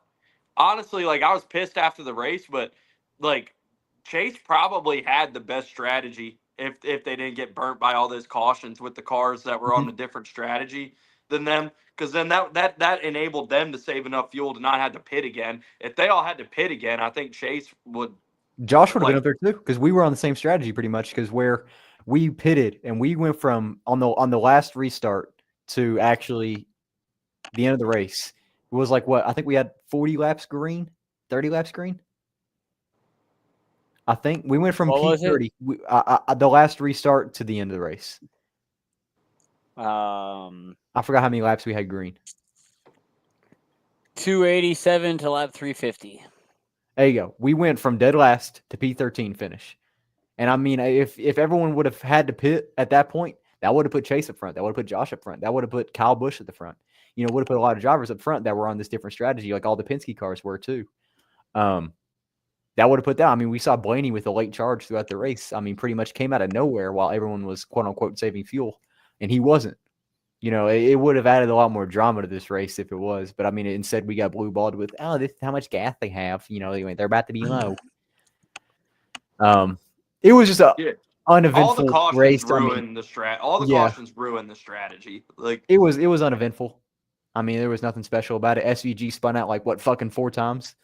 honestly, like, I was pissed after the race, but like Chase probably had the best strategy if they didn't get burnt by all those cautions with the cars that were on a different strategy than them, because then that enabled them to save enough fuel to not have to pit again. If they all had to pit again, I think Chase would. Josh would have been up there too, because we were on the same strategy pretty much, because where we pitted and we went from on the last restart to actually the end of the race, it was like what I think we had 40 laps green, 30 laps green. I think we went from P30, the last restart to the end of the race. I forgot how many laps we had green. 287 to lap 350. There you go. We went from dead last to P13 finish. And I mean, if everyone would have had to pit at that point, that would have put Chase up front. That would have put Josh up front. That would have put Kyle Busch at the front. Would have put a lot of drivers up front that were on this different strategy, like all the Penske cars were too. That would have put that. I mean, we saw Blaney with a late charge throughout the race. I mean, pretty much came out of nowhere while everyone was quote unquote saving fuel, and he wasn't. It would have added a lot more drama to this race if it was. But I mean, instead we got blue balled with, this is how much gas they have. They're about to be low. It was just a uneventful race. Ruined the strat. All the cautions ruined the strategy. Like it was uneventful. I mean, there was nothing special about it. SVG spun out like fucking 4 times.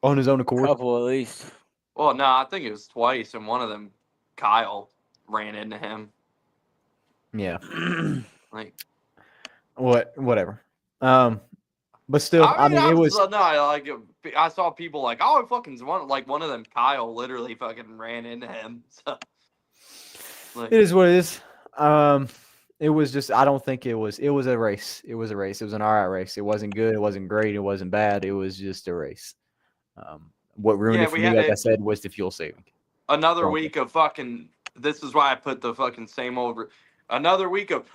On his own accord? Couple at least. Well, no, I think it was twice, and one of them, Kyle, ran into him. Yeah. Like, whatever. But still, I mean, it was. No, I saw people like, oh, fucking one of them, Kyle, literally fucking ran into him. So, it is what it is. It was just I don't think it was a race. It was a race. It was an all right race. It wasn't good. It wasn't great. It wasn't bad. It was just a race. What ruined Yeah, it for we me, had like I it said, was the fuel saving. another week of fucking. This is why I put the fucking same old. Another week of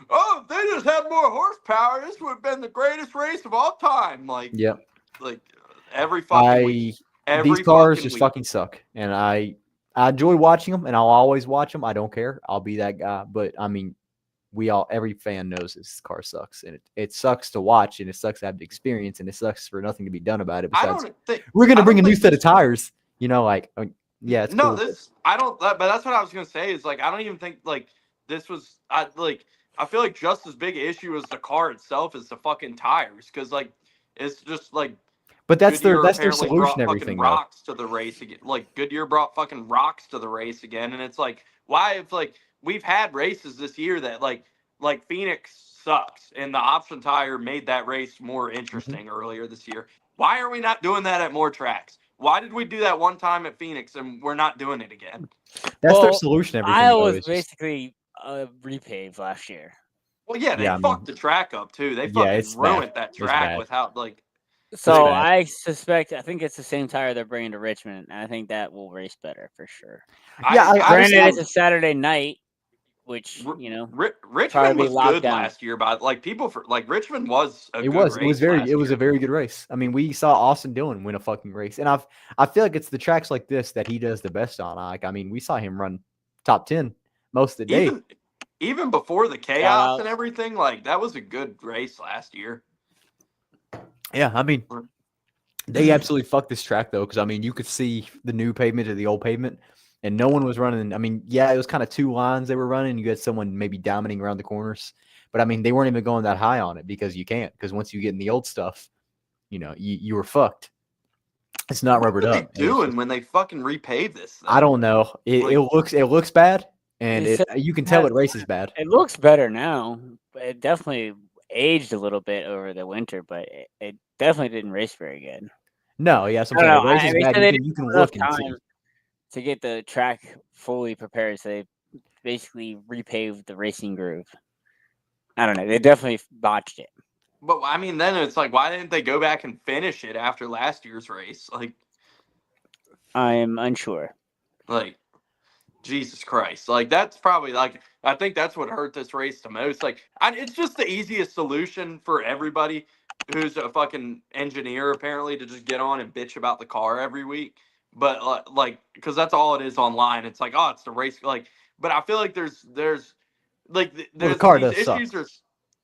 they just had more horsepower. This would have been the greatest race of all time. Like every fucking week. These cars just fucking suck, and I enjoy watching them, and I'll always watch them. I don't care. I'll be that guy. But I mean, every fan knows this car sucks, and it sucks to watch, and it sucks to have the experience, and it sucks for nothing to be done about it. Besides, we're gonna bring a new set of tires. You know, like it's no, cool. I don't. But that's what I was gonna say. Is like I don't even think like this was. I feel like just as big an issue as the car itself is the fucking tires, because like it's just like. But that's Goodyear their solution. Everything rocks to the race again. Like Goodyear brought fucking rocks to the race again, and it's like why if like we've had races this year that like Phoenix sucks, and the option tire made that race more interesting earlier this year. Why are we not doing that at more tracks? Why did we do that one time at Phoenix and we're not doing it again? That's their solution. Everything. Iowa was basically a repave last year. Well, yeah, they fucked the track up too. They fucking ruined that track without like. So I think it's the same tire they're bringing to Richmond, and I think that will race better for sure. Granted, it's a Saturday night, which Richmond was good last year, but like people for like Richmond was a good race. It was a very good race. I mean, we saw Austin Dillon win a fucking race, and I feel like it's the tracks like this that he does the best on. Like, I mean, we saw him run top 10 most of the day. Even before the chaos and everything, like that was a good race last year. Yeah, I mean, they absolutely fucked this track though, because I mean, you could see the new pavement to the old pavement, and no one was running. I mean, yeah, it was kind of two lines they were running. You had someone maybe dominating around the corners, but I mean, they weren't even going that high on it because you can't. Because once you get in the old stuff, you were fucked. It's not rubbered up. What are they doing when they fucking repave this thing? I don't know. It looks bad, and you can tell it races bad. It looks better now. It definitely aged a little bit over the winter, but it definitely didn't race very good. No, yeah, sometimes it races bad. You can look and see. To get the track fully prepared, so they basically repaved the racing groove. I don't know. They definitely botched it. But I mean, then it's like, why didn't they go back and finish it after last year's race? Like, I'm unsure. Like, Jesus Christ. Like, that's probably, like, I think that's what hurt this race the most. Like, it's just the easiest solution for everybody who's a fucking engineer, apparently, to just get on and bitch about the car every week. But, like, because that's all it is online. It's like, oh, it's the race. Like, but I feel like there's the car does suck.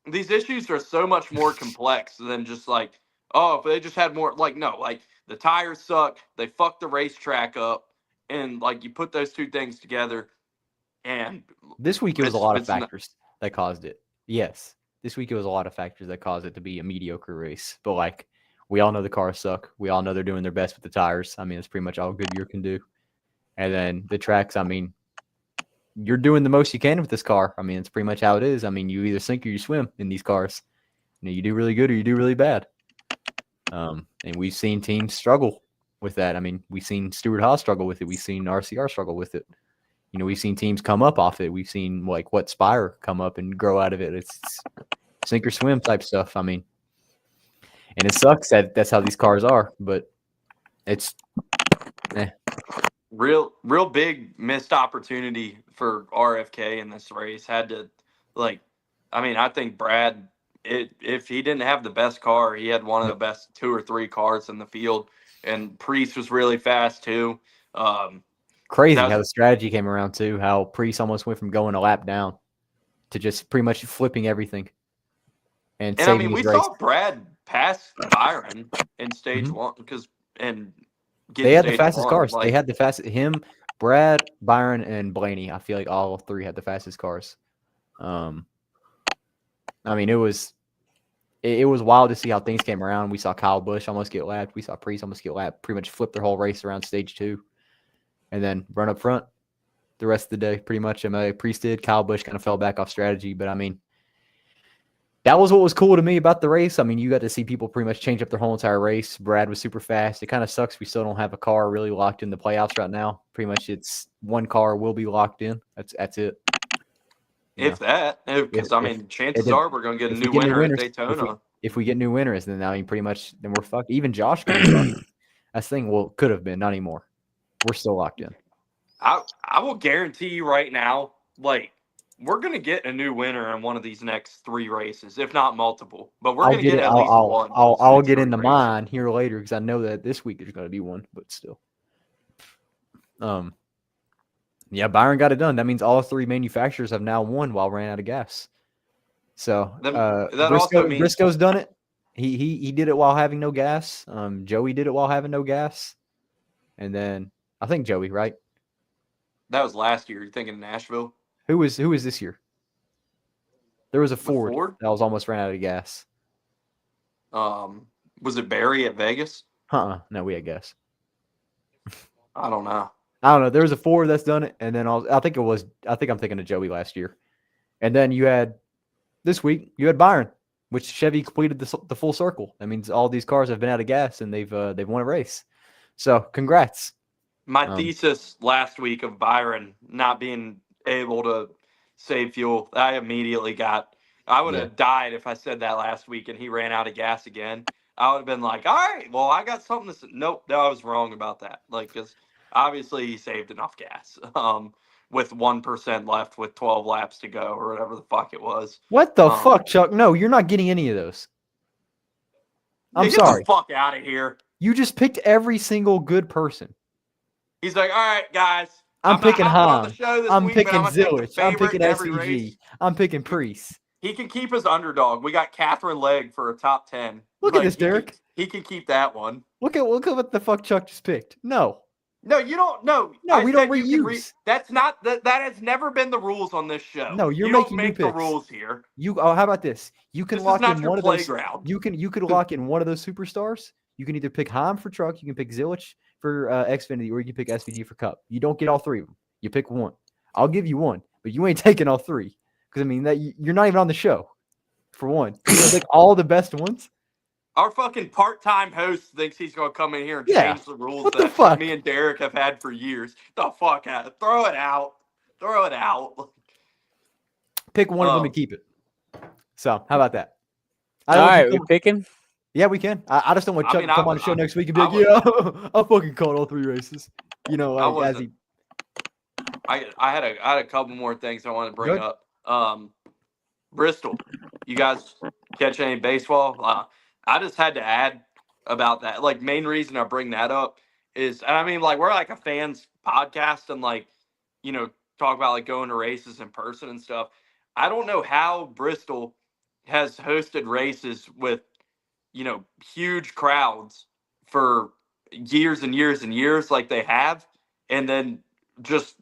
These issues are so much more complex than just like, oh, if they just had more, like, no, like the tires suck, they fucked the racetrack up, and like you put those two things together, and this week it was a lot of factors that caused it. Yes, this week it was a lot of factors that caused it to be a mediocre race. But like, we all know the cars suck. We all know they're doing their best with the tires. I mean, that's pretty much all Goodyear can do. And then the tracks, I mean, you're doing the most you can with this car. I mean, it's pretty much how it is. I mean, you either sink or you swim in these cars. You do really good or you do really bad. And we've seen teams struggle with that. I mean, we've seen Stewart Haas struggle with it. We've seen RCR struggle with it. We've seen teams come up off it. We've seen what Spire come up and grow out of it. It's sink or swim type stuff. I mean, and it sucks that that's how these cars are, but it's real big missed opportunity for RFK in this race. Had to, like, I mean, I think Brad, if he didn't have the best car, he had one of the best 2 or 3 cars in the field, and Priest was really fast too. Crazy how the strategy came around too. How Priest almost went from going a lap down to just pretty much flipping everything. And I mean, we saw Brad pass Byron in stage 1 they had the fastest cars. They had the fastest. Him, Brad, Byron, and Blaney. I feel like all 3 had the fastest cars. I mean, it was wild to see how things came around. We saw Kyle Busch almost get lapped. We saw Priest almost get lapped. Pretty much flip their whole race around stage 2, and then run up front the rest of the day. Pretty much, Priest did. Kyle Busch kind of fell back off strategy, but I mean, that was what was cool to me about the race. I mean, you got to see people pretty much change up their whole entire race. Brad was super fast. It kind of sucks we still don't have a car really locked in the playoffs right now. Pretty much it's one car will be locked in. That's it. If that, because I mean, chances are we're going to get a new winner at Daytona. If we get new winners, then I mean, pretty much, then we're fucked. Even Josh could be fucked. That's the thing. Well, could have been, not anymore. We're still locked in. I will guarantee you right now, like, we're going to get a new winner in one of these next 3 races, if not multiple. But we're going to get at least one. I'll get into mine here later because I know that this week there's going to be one, but still. Yeah, Byron got it done. That means all 3 manufacturers have now won while ran out of gas. So Briscoe's done it. He did it while having no gas. Joey did it while having no gas. And then I think Joey, right? That was last year. You're thinking Nashville? Who was this year? There was a Ford that was almost ran out of gas. Was it Barry at Vegas? No, we had gas. I don't know. There was a Ford that's done it, and then I think I'm thinking of Joey last year. And then you had this week, you had Byron, which Chevy completed the full circle. That means all these cars have been out of gas and they've won a race. So congrats. My thesis last week of Byron not being able to save fuel, I would have died if I said that last week and he ran out of gas again. I would have been like, all right, well, I got something to say. Nope, I was wrong about that. Like, because obviously he saved enough gas with 1% left with 12 laps to go or whatever the fuck it was. What the fuck, Chuck? No, you're not getting any of those. I'm sorry. Get the fuck out of here. You just picked every single good person. He's like, all right, guys. I'm picking Han. I'm picking Zillich. I'm picking SVG. I'm picking Priest. He can keep his underdog. We got Catherine Legg for a top 10. Look at this, Derek. He can keep that one. Look at what the fuck Chuck just picked. No, you don't. No, we don't reuse. That's not that has never been the rules on this show. No, you don't make the rules here. How about this? You can lock in one of those. You could lock in one of those superstars. You can either pick Han for truck, you can pick Zillich for Xfinity, or you can pick SVG for Cup. You don't get all 3 of them. You pick one. I'll give you one, but you ain't taking all 3 because I mean that you're not even on the show. For one, you're gonna pick all the best ones. Our fucking part-time host thinks he's gonna come in here and change the rules that me and Derek have had for years. The fuck out! Throw it out! Throw it out! Pick one of them and keep it. So how about that? All right, we picking. Yeah, we can. I just don't want Chuck to come on the show next week and be like, I fucking called all 3 races. You know, like, I had a couple more things I want to bring up. Bristol, you guys catch any baseball? I just had to add about that. Like, main reason I bring that up is, I mean, like, we're like a fans podcast and like, you know, talk about like going to races in person and stuff. I don't know how Bristol has hosted races with, you know, huge crowds for years and years and years like they have. And then just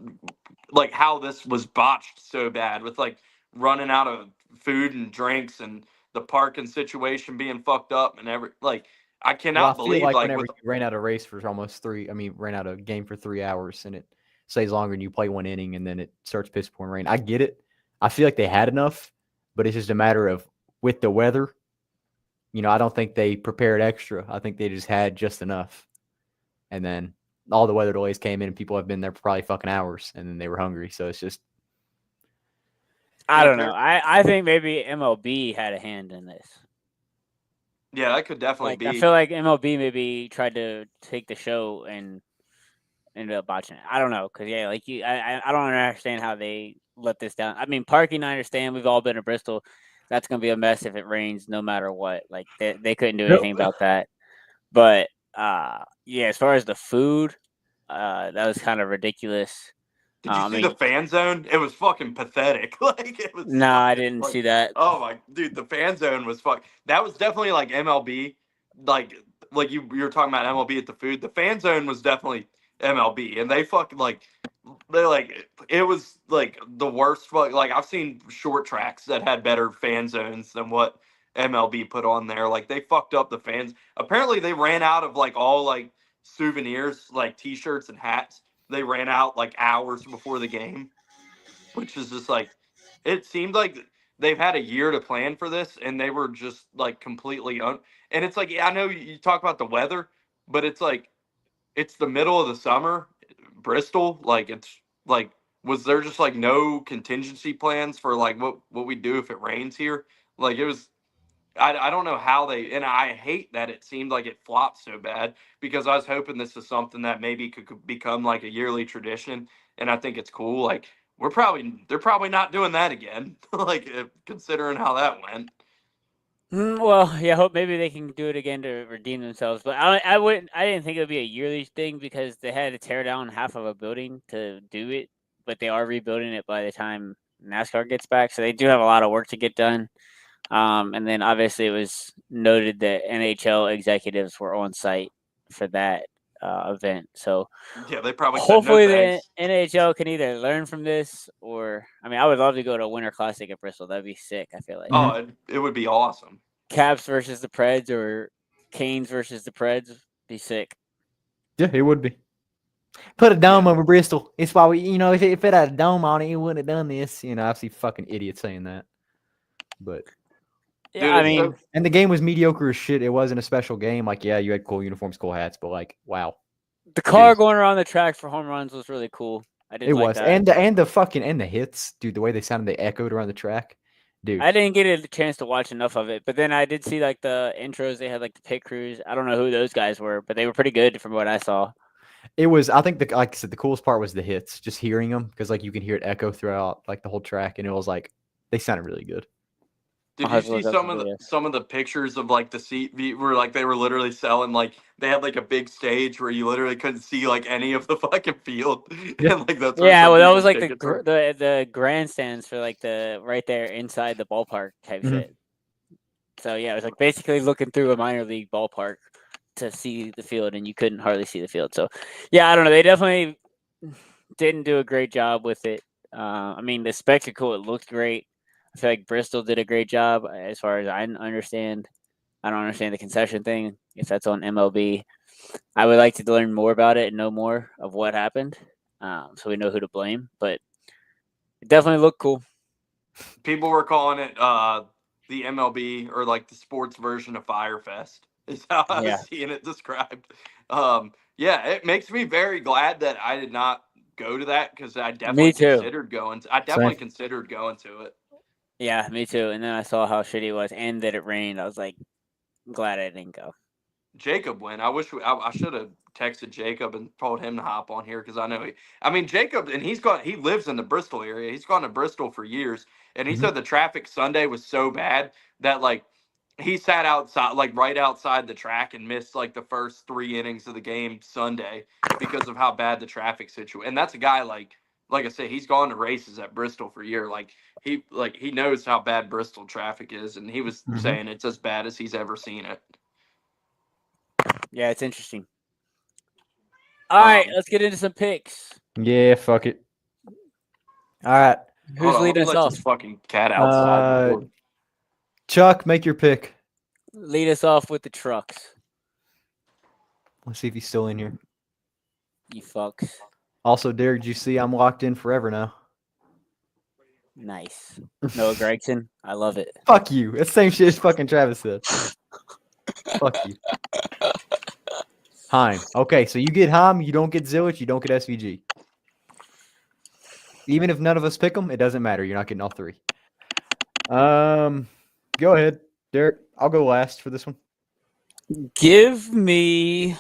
like how this was botched so bad with like running out of food and drinks and the parking situation being fucked up and I cannot believe like whenever you ran out of race for almost ran out of game for 3 hours and it stays longer and you play 1 inning and then it starts piss pouring rain. I get it. I feel like they had enough, but it's just a matter of with the weather. You know, I don't think they prepared extra. I think they just had just enough. And then all the weather delays came in and people have been there for probably fucking hours and then they were hungry. So it's just. I don't know. I think maybe MLB had a hand in this. Yeah, that could definitely be. I feel like MLB maybe tried to take the show and ended up botching it. I don't know. Because, yeah, like I don't understand how they let this down. I mean, parking, I understand. We've all been to Bristol. That's going to be a mess if it rains no matter what. Like, they couldn't do anything about that. But, yeah, as far as the food, that was kind of ridiculous. Did you see the fan zone? It was fucking pathetic. Like it was. No, I didn't see that. Oh my dude, the fan zone was that was definitely like MLB. Like you were talking about MLB at the food. The fan zone was definitely MLB, and they it was like the worst. Like I've seen short tracks that had better fan zones than what MLB put on there. Like they fucked up the fans. Apparently, they ran out of like all like souvenirs, like T-shirts and hats. They ran out like hours before the game, which is just like, it seemed like they've had a year to plan for this and they were just like completely and it's like, I know you talk about the weather, but it's like, it's the middle of the summer, Bristol. Like it's like was there just like no contingency plans for like what we do if it rains here? Like it was. I don't know how they, and I hate that it seemed like it flopped so bad because I was hoping this is something that maybe could become like a yearly tradition, and I think it's cool. Like they're probably not doing that again, like considering how that went. Well, yeah, I hope maybe they can do it again to redeem themselves. But I didn't think it would be a yearly thing because they had to tear down half of a building to do it. But they are rebuilding it by the time NASCAR gets back, so they do have a lot of work to get done. And then obviously it was noted that NHL executives were on site for that event. So Yeah, they probably said no hopefully the thanks. NHL can either learn from this or, I mean, I would love to go to a Winter Classic at Bristol. That'd be sick. I feel like Oh, it would be awesome. Caps versus the Preds or Canes versus the Preds be sick. Yeah, it would be. Put a dome over Bristol. It's why we, if it had a dome on it, you wouldn't have done this. I see fucking idiots saying that. But Yeah, Dude, I mean, and the game was mediocre as shit. It wasn't a special game. Like, yeah, you had cool uniforms, cool hats, but like, wow. the car going around the track for home runs was really cool. I did It like was. that. And the hits, dude, the way they sounded, they echoed around the track. Dude. I didn't get a chance to watch enough of it, but then I did see like the intros. They had like the pit crews. I don't know who those guys were, but they were pretty good from what I saw. It was, I think, like I said, the coolest part was the hits, just hearing them, because like you can hear it echo throughout like the whole track, and it was like they sounded really good. Did you see some of the pictures of like the seat where like they were literally selling, like they had like a big stage where you literally couldn't see like any of the fucking field. Yeah. And like that's well, that was like the grandstands for like the right there inside the ballpark type shit. So yeah, it was like basically looking through a minor league ballpark to see the field, and you couldn't hardly see the field. So yeah, I don't know. They definitely didn't do a great job with it. I mean, the spectacle, it looked great. I feel like Bristol did a great job as far as I understand. I don't understand the concession thing. If that's on MLB, I would like to learn more about it and know more of what happened, so we know who to blame. But it definitely looked cool. People were calling it the MLB or like the sports version of Firefest is how I was seeing it described. Yeah, it makes me very glad that I did not go to that because I definitely considered going. I definitely considered going to it. Yeah, me too. And then I saw how shitty it was and that it rained. I was like, I'm glad I didn't go. Jacob went. I wish I should have texted Jacob and told him to hop on here because I know Jacob, and he lives in the Bristol area. He's gone to Bristol for years, and he said the traffic Sunday was so bad that like he sat outside, like right outside the track, and missed like the first 3 innings of the game Sunday because of how bad the traffic situation. And that's a guy like I said, he's gone to races at Bristol for a year. Like he knows how bad Bristol traffic is, and he was saying it's as bad as he's ever seen it. Yeah, it's interesting. All right, let's get into some picks. Yeah, fuck it. All right. Who's leading us off? This fucking cat outside. Chuck, make your pick. Lead us off with the trucks. Let's see if he's still in here. You fucks. Also, Derek, did you see I'm locked in forever now? Nice. Noah Gregson, I love it. Fuck you. That's the same shit as fucking Travis said. Fuck you. Heim. Okay, so you get Heim, you don't get Zilich, you don't get SVG. Even if none of us pick them, it doesn't matter. You're not getting all three. Go ahead, Derek. I'll go last for this one. Give me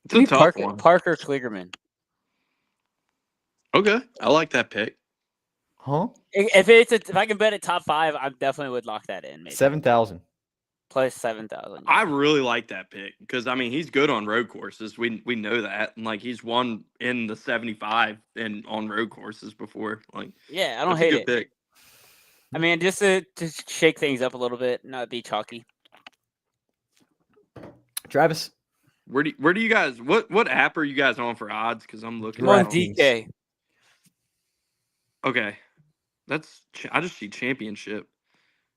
It's a tough one. Parker Kligerman. Okay, I like that pick. Huh? If I can bet at top 5, I definitely would lock that in. Maybe 7,000 plus 7,000. I really like that pick because I mean he's good on road courses. We know that, and like he's won in the 75 and on road courses before. Like yeah, I don't hate it. Pick. I mean, just to shake things up a little bit, not be chalky. Travis, where do you guys what app are you guys on for odds? Because I'm looking. I'm on DK. Okay, I just see championship.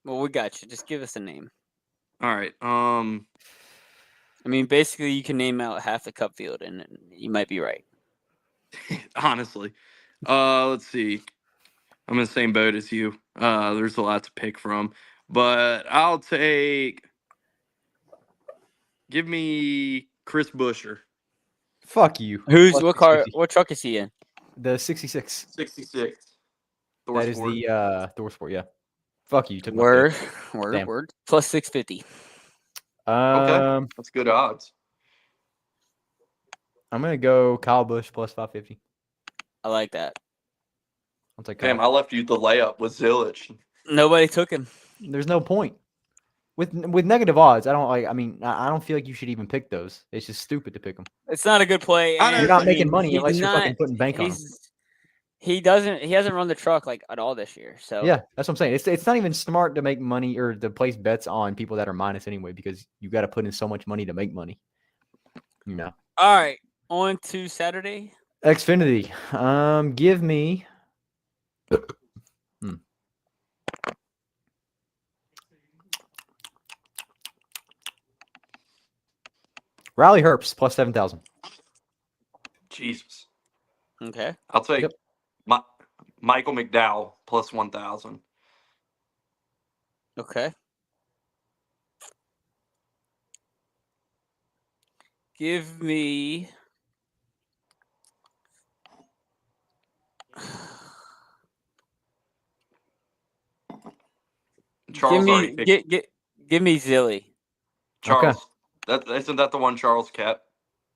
Well, we got you. Just give us a name. All right. I mean, basically, you can name out half the Cup field, and you might be right. Honestly, let's see. I'm in the same boat as you. There's a lot to pick from, but I'll take. Give me Chris Buescher. Fuck you. Who's Plus what car? 650. What truck is he in? The 66. 66. That is the Thor Sport, yeah. Fuck you. You took my Word, pick. word, Damn. word. Plus 650. Okay. That's good odds. I'm gonna go Kyle Busch plus 550. I like that. I'll take Damn, Kyle. I left you the layup with Zilich. Nobody took him. There's no point. With negative odds, I don't like. I mean, I don't feel like you should even pick those. It's just stupid to pick them. It's not a good play. I know, You're and not I making mean, money he's unless you're fucking not- putting bank on them. He hasn't run the truck like at all this year. So Yeah, that's what I'm saying. It's not even smart to make money or to place bets on people that are minus anyway because you got to put in so much money to make money. You know. All right, on to Saturday. Xfinity. Give me. Riley Herbst plus 7,000. Jesus. Okay. I'll take Michael McDowell plus 1,000. Okay. Give me. Charles already picked. Give me Zilly. Charles. Isn't that the one Charles kept?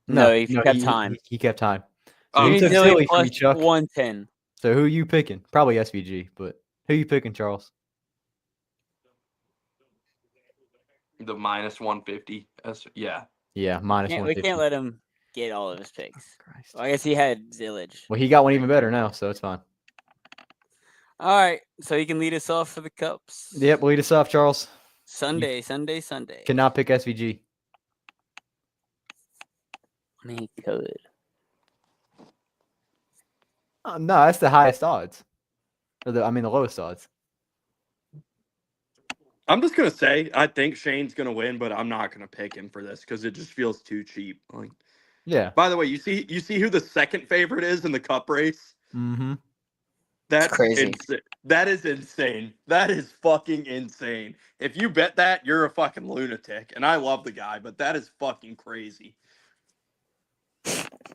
No, he kept time. He kept time. Oh, So Give he me took Zilly Silly from plus you, Chuck. 110. So who are you picking? Probably SVG, but who you picking, Charles? The minus 150. Yeah. Yeah, minus We 150. can't let him get all of his picks. Christ. Well, I guess he had Zillage. Well, he got one even better now, so it's fine. All right, so he can lead us off for the Cups. Yep, lead us off, Charles. Sunday. Cannot pick SVG. I mean, he could. No, that's the highest odds. Or the lowest odds. I'm just gonna say I think Shane's gonna win, but I'm not gonna pick him for this because it just feels too cheap. Like, yeah. By the way, you see who the second favorite is in the Cup race? Mm-hmm. That's crazy. That is insane. That is fucking insane. If you bet that, you're a fucking lunatic. And I love the guy, but that is fucking crazy.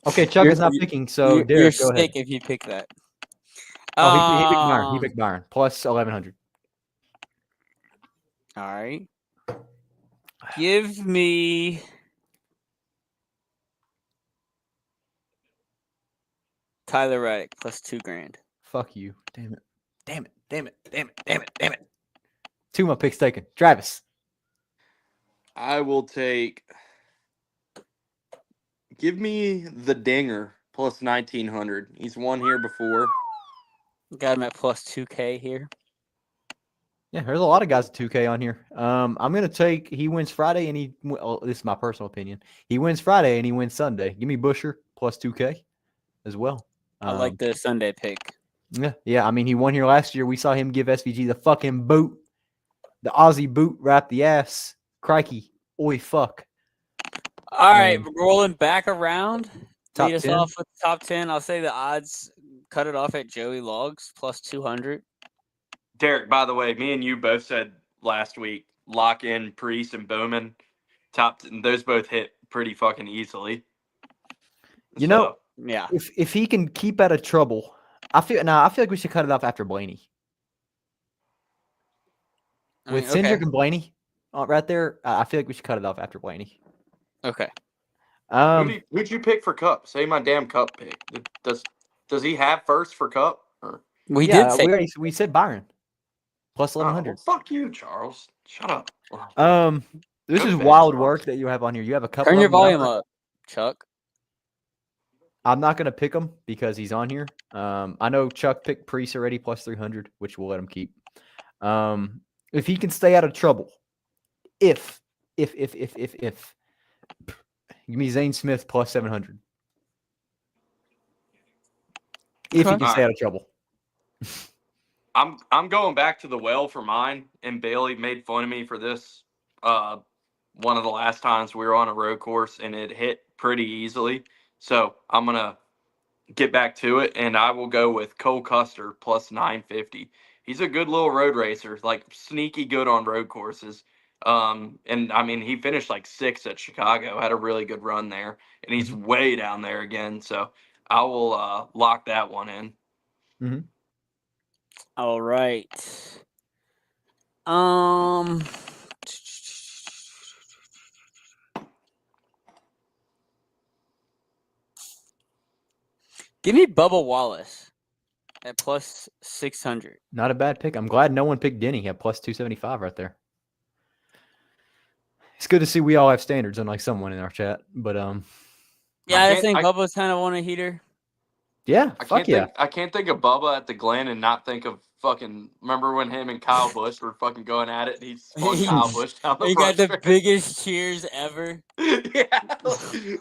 Okay, Chuck is not picking, so you're Derek, go sick ahead. if you pick that. Oh, he picked Byron. He picked Byron. Plus 1,100. All right. Give me Tyler Reddick plus $2,000. Fuck you. Damn it. Two of my picks taken. Travis. I will take. Give me the Dinger plus 1,900. He's won here before. Got him at plus 2K here. Yeah, there's a lot of guys at 2K on here. I'm gonna take. He wins Friday, and this is my personal opinion. He wins Friday and he wins Sunday. Give me Buescher plus 2K as well. I like the Sunday pick. Yeah. I mean, he won here last year. We saw him give SVG the fucking boot, the Aussie boot, wrap the ass. Crikey, oi, fuck. All right, rolling back around. Top Lead us 10? off with top 10. I'll say the odds cut it off at Joey Logs plus 200. Derek, by the way, me and you both said last week lock in Priest and Bowman. Those both hit pretty fucking easily. You know, yeah. If he can keep out of trouble, I feel like we should cut it off after Blaney. With Cindric and Blaney right there, I feel like we should cut it off after Blaney. Okay. Who'd you pick for Cup? Say my damn Cup pick. Does he have first for Cup? Or? We did say we said Byron plus 1,100. Well, fuck you, Charles. Shut up. This is wild work that you have on here. You have a couple. Turn your volume up, Chuck. I'm not gonna pick him because he's on here. I know Chuck picked Priest already plus 300, which we'll let him keep. If he can stay out of trouble, if give me Zane Smith plus 700. If he can stay out of trouble. I'm going back to the well for mine, and Bailey made fun of me for this. One of the last times we were on a road course, and it hit pretty easily. So I'm gonna get back to it, and I will go with Cole Custer plus 950. He's a good little road racer, like sneaky good on road courses. And I mean, he finished like 6th at Chicago, had a really good run there, and he's way down there again. So I will lock that one in. Mm-hmm. All right. Give me Bubba Wallace at plus 600. Not a bad pick. I'm glad no one picked Denny at plus 275 right there. It's good to see we all have standards, unlike someone in our chat. But yeah, I think Bubba's kind of on a heater. Yeah, I can't think of Bubba at the Glen and not think of fucking. Remember when him and Kyle Busch were fucking going at it, and he spun Kyle Busch down the He front got the stretch? biggest cheers ever. Yeah,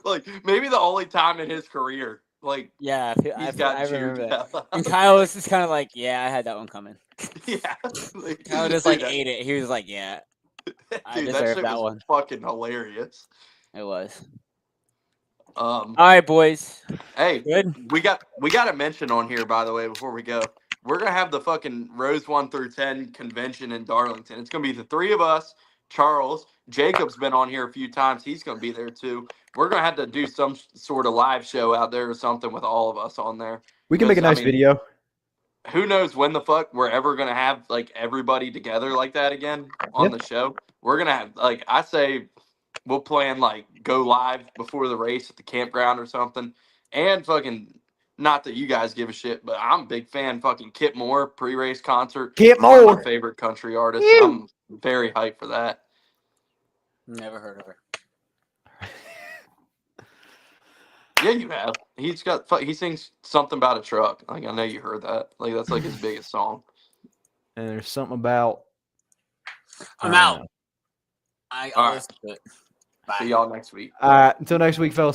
like maybe the only time in his career, like Yeah, he's got I remember cheered that. hell And out. Kyle was just kind of like, "Yeah, I had that one coming." Yeah, like, Kyle just like ate it. He was like, "Yeah, I dude, that deserve shit that was one." fucking hilarious. It was. All right, boys. Hey, Good. we got a mention on here, by the way, before we go. We're gonna have the fucking Rose 1 through 10 convention in Darlington. It's gonna be the 3 of us. Charles, Jacob's been on here a few times. He's gonna be there too. We're gonna have to do some sort of live show out there or something with all of us on there. We can make a nice video. Who knows when the fuck we're ever gonna have like everybody together like that again on the show. We're gonna have, like, I say we'll plan like go live before the race at the campground or something. And fucking, not that you guys give a shit, but I'm a big fan. Fucking Kip Moore pre-race concert. Kip One Moore, of my favorite country artists. I'm very hyped for that. Never heard of her. Yeah, you have. He sings something about a truck. Like, I know you heard that. Like, that's like his biggest song. And there's something about. I'm out. I'll All right. listen to it. See y'all next week. All right. Until next week, fellas.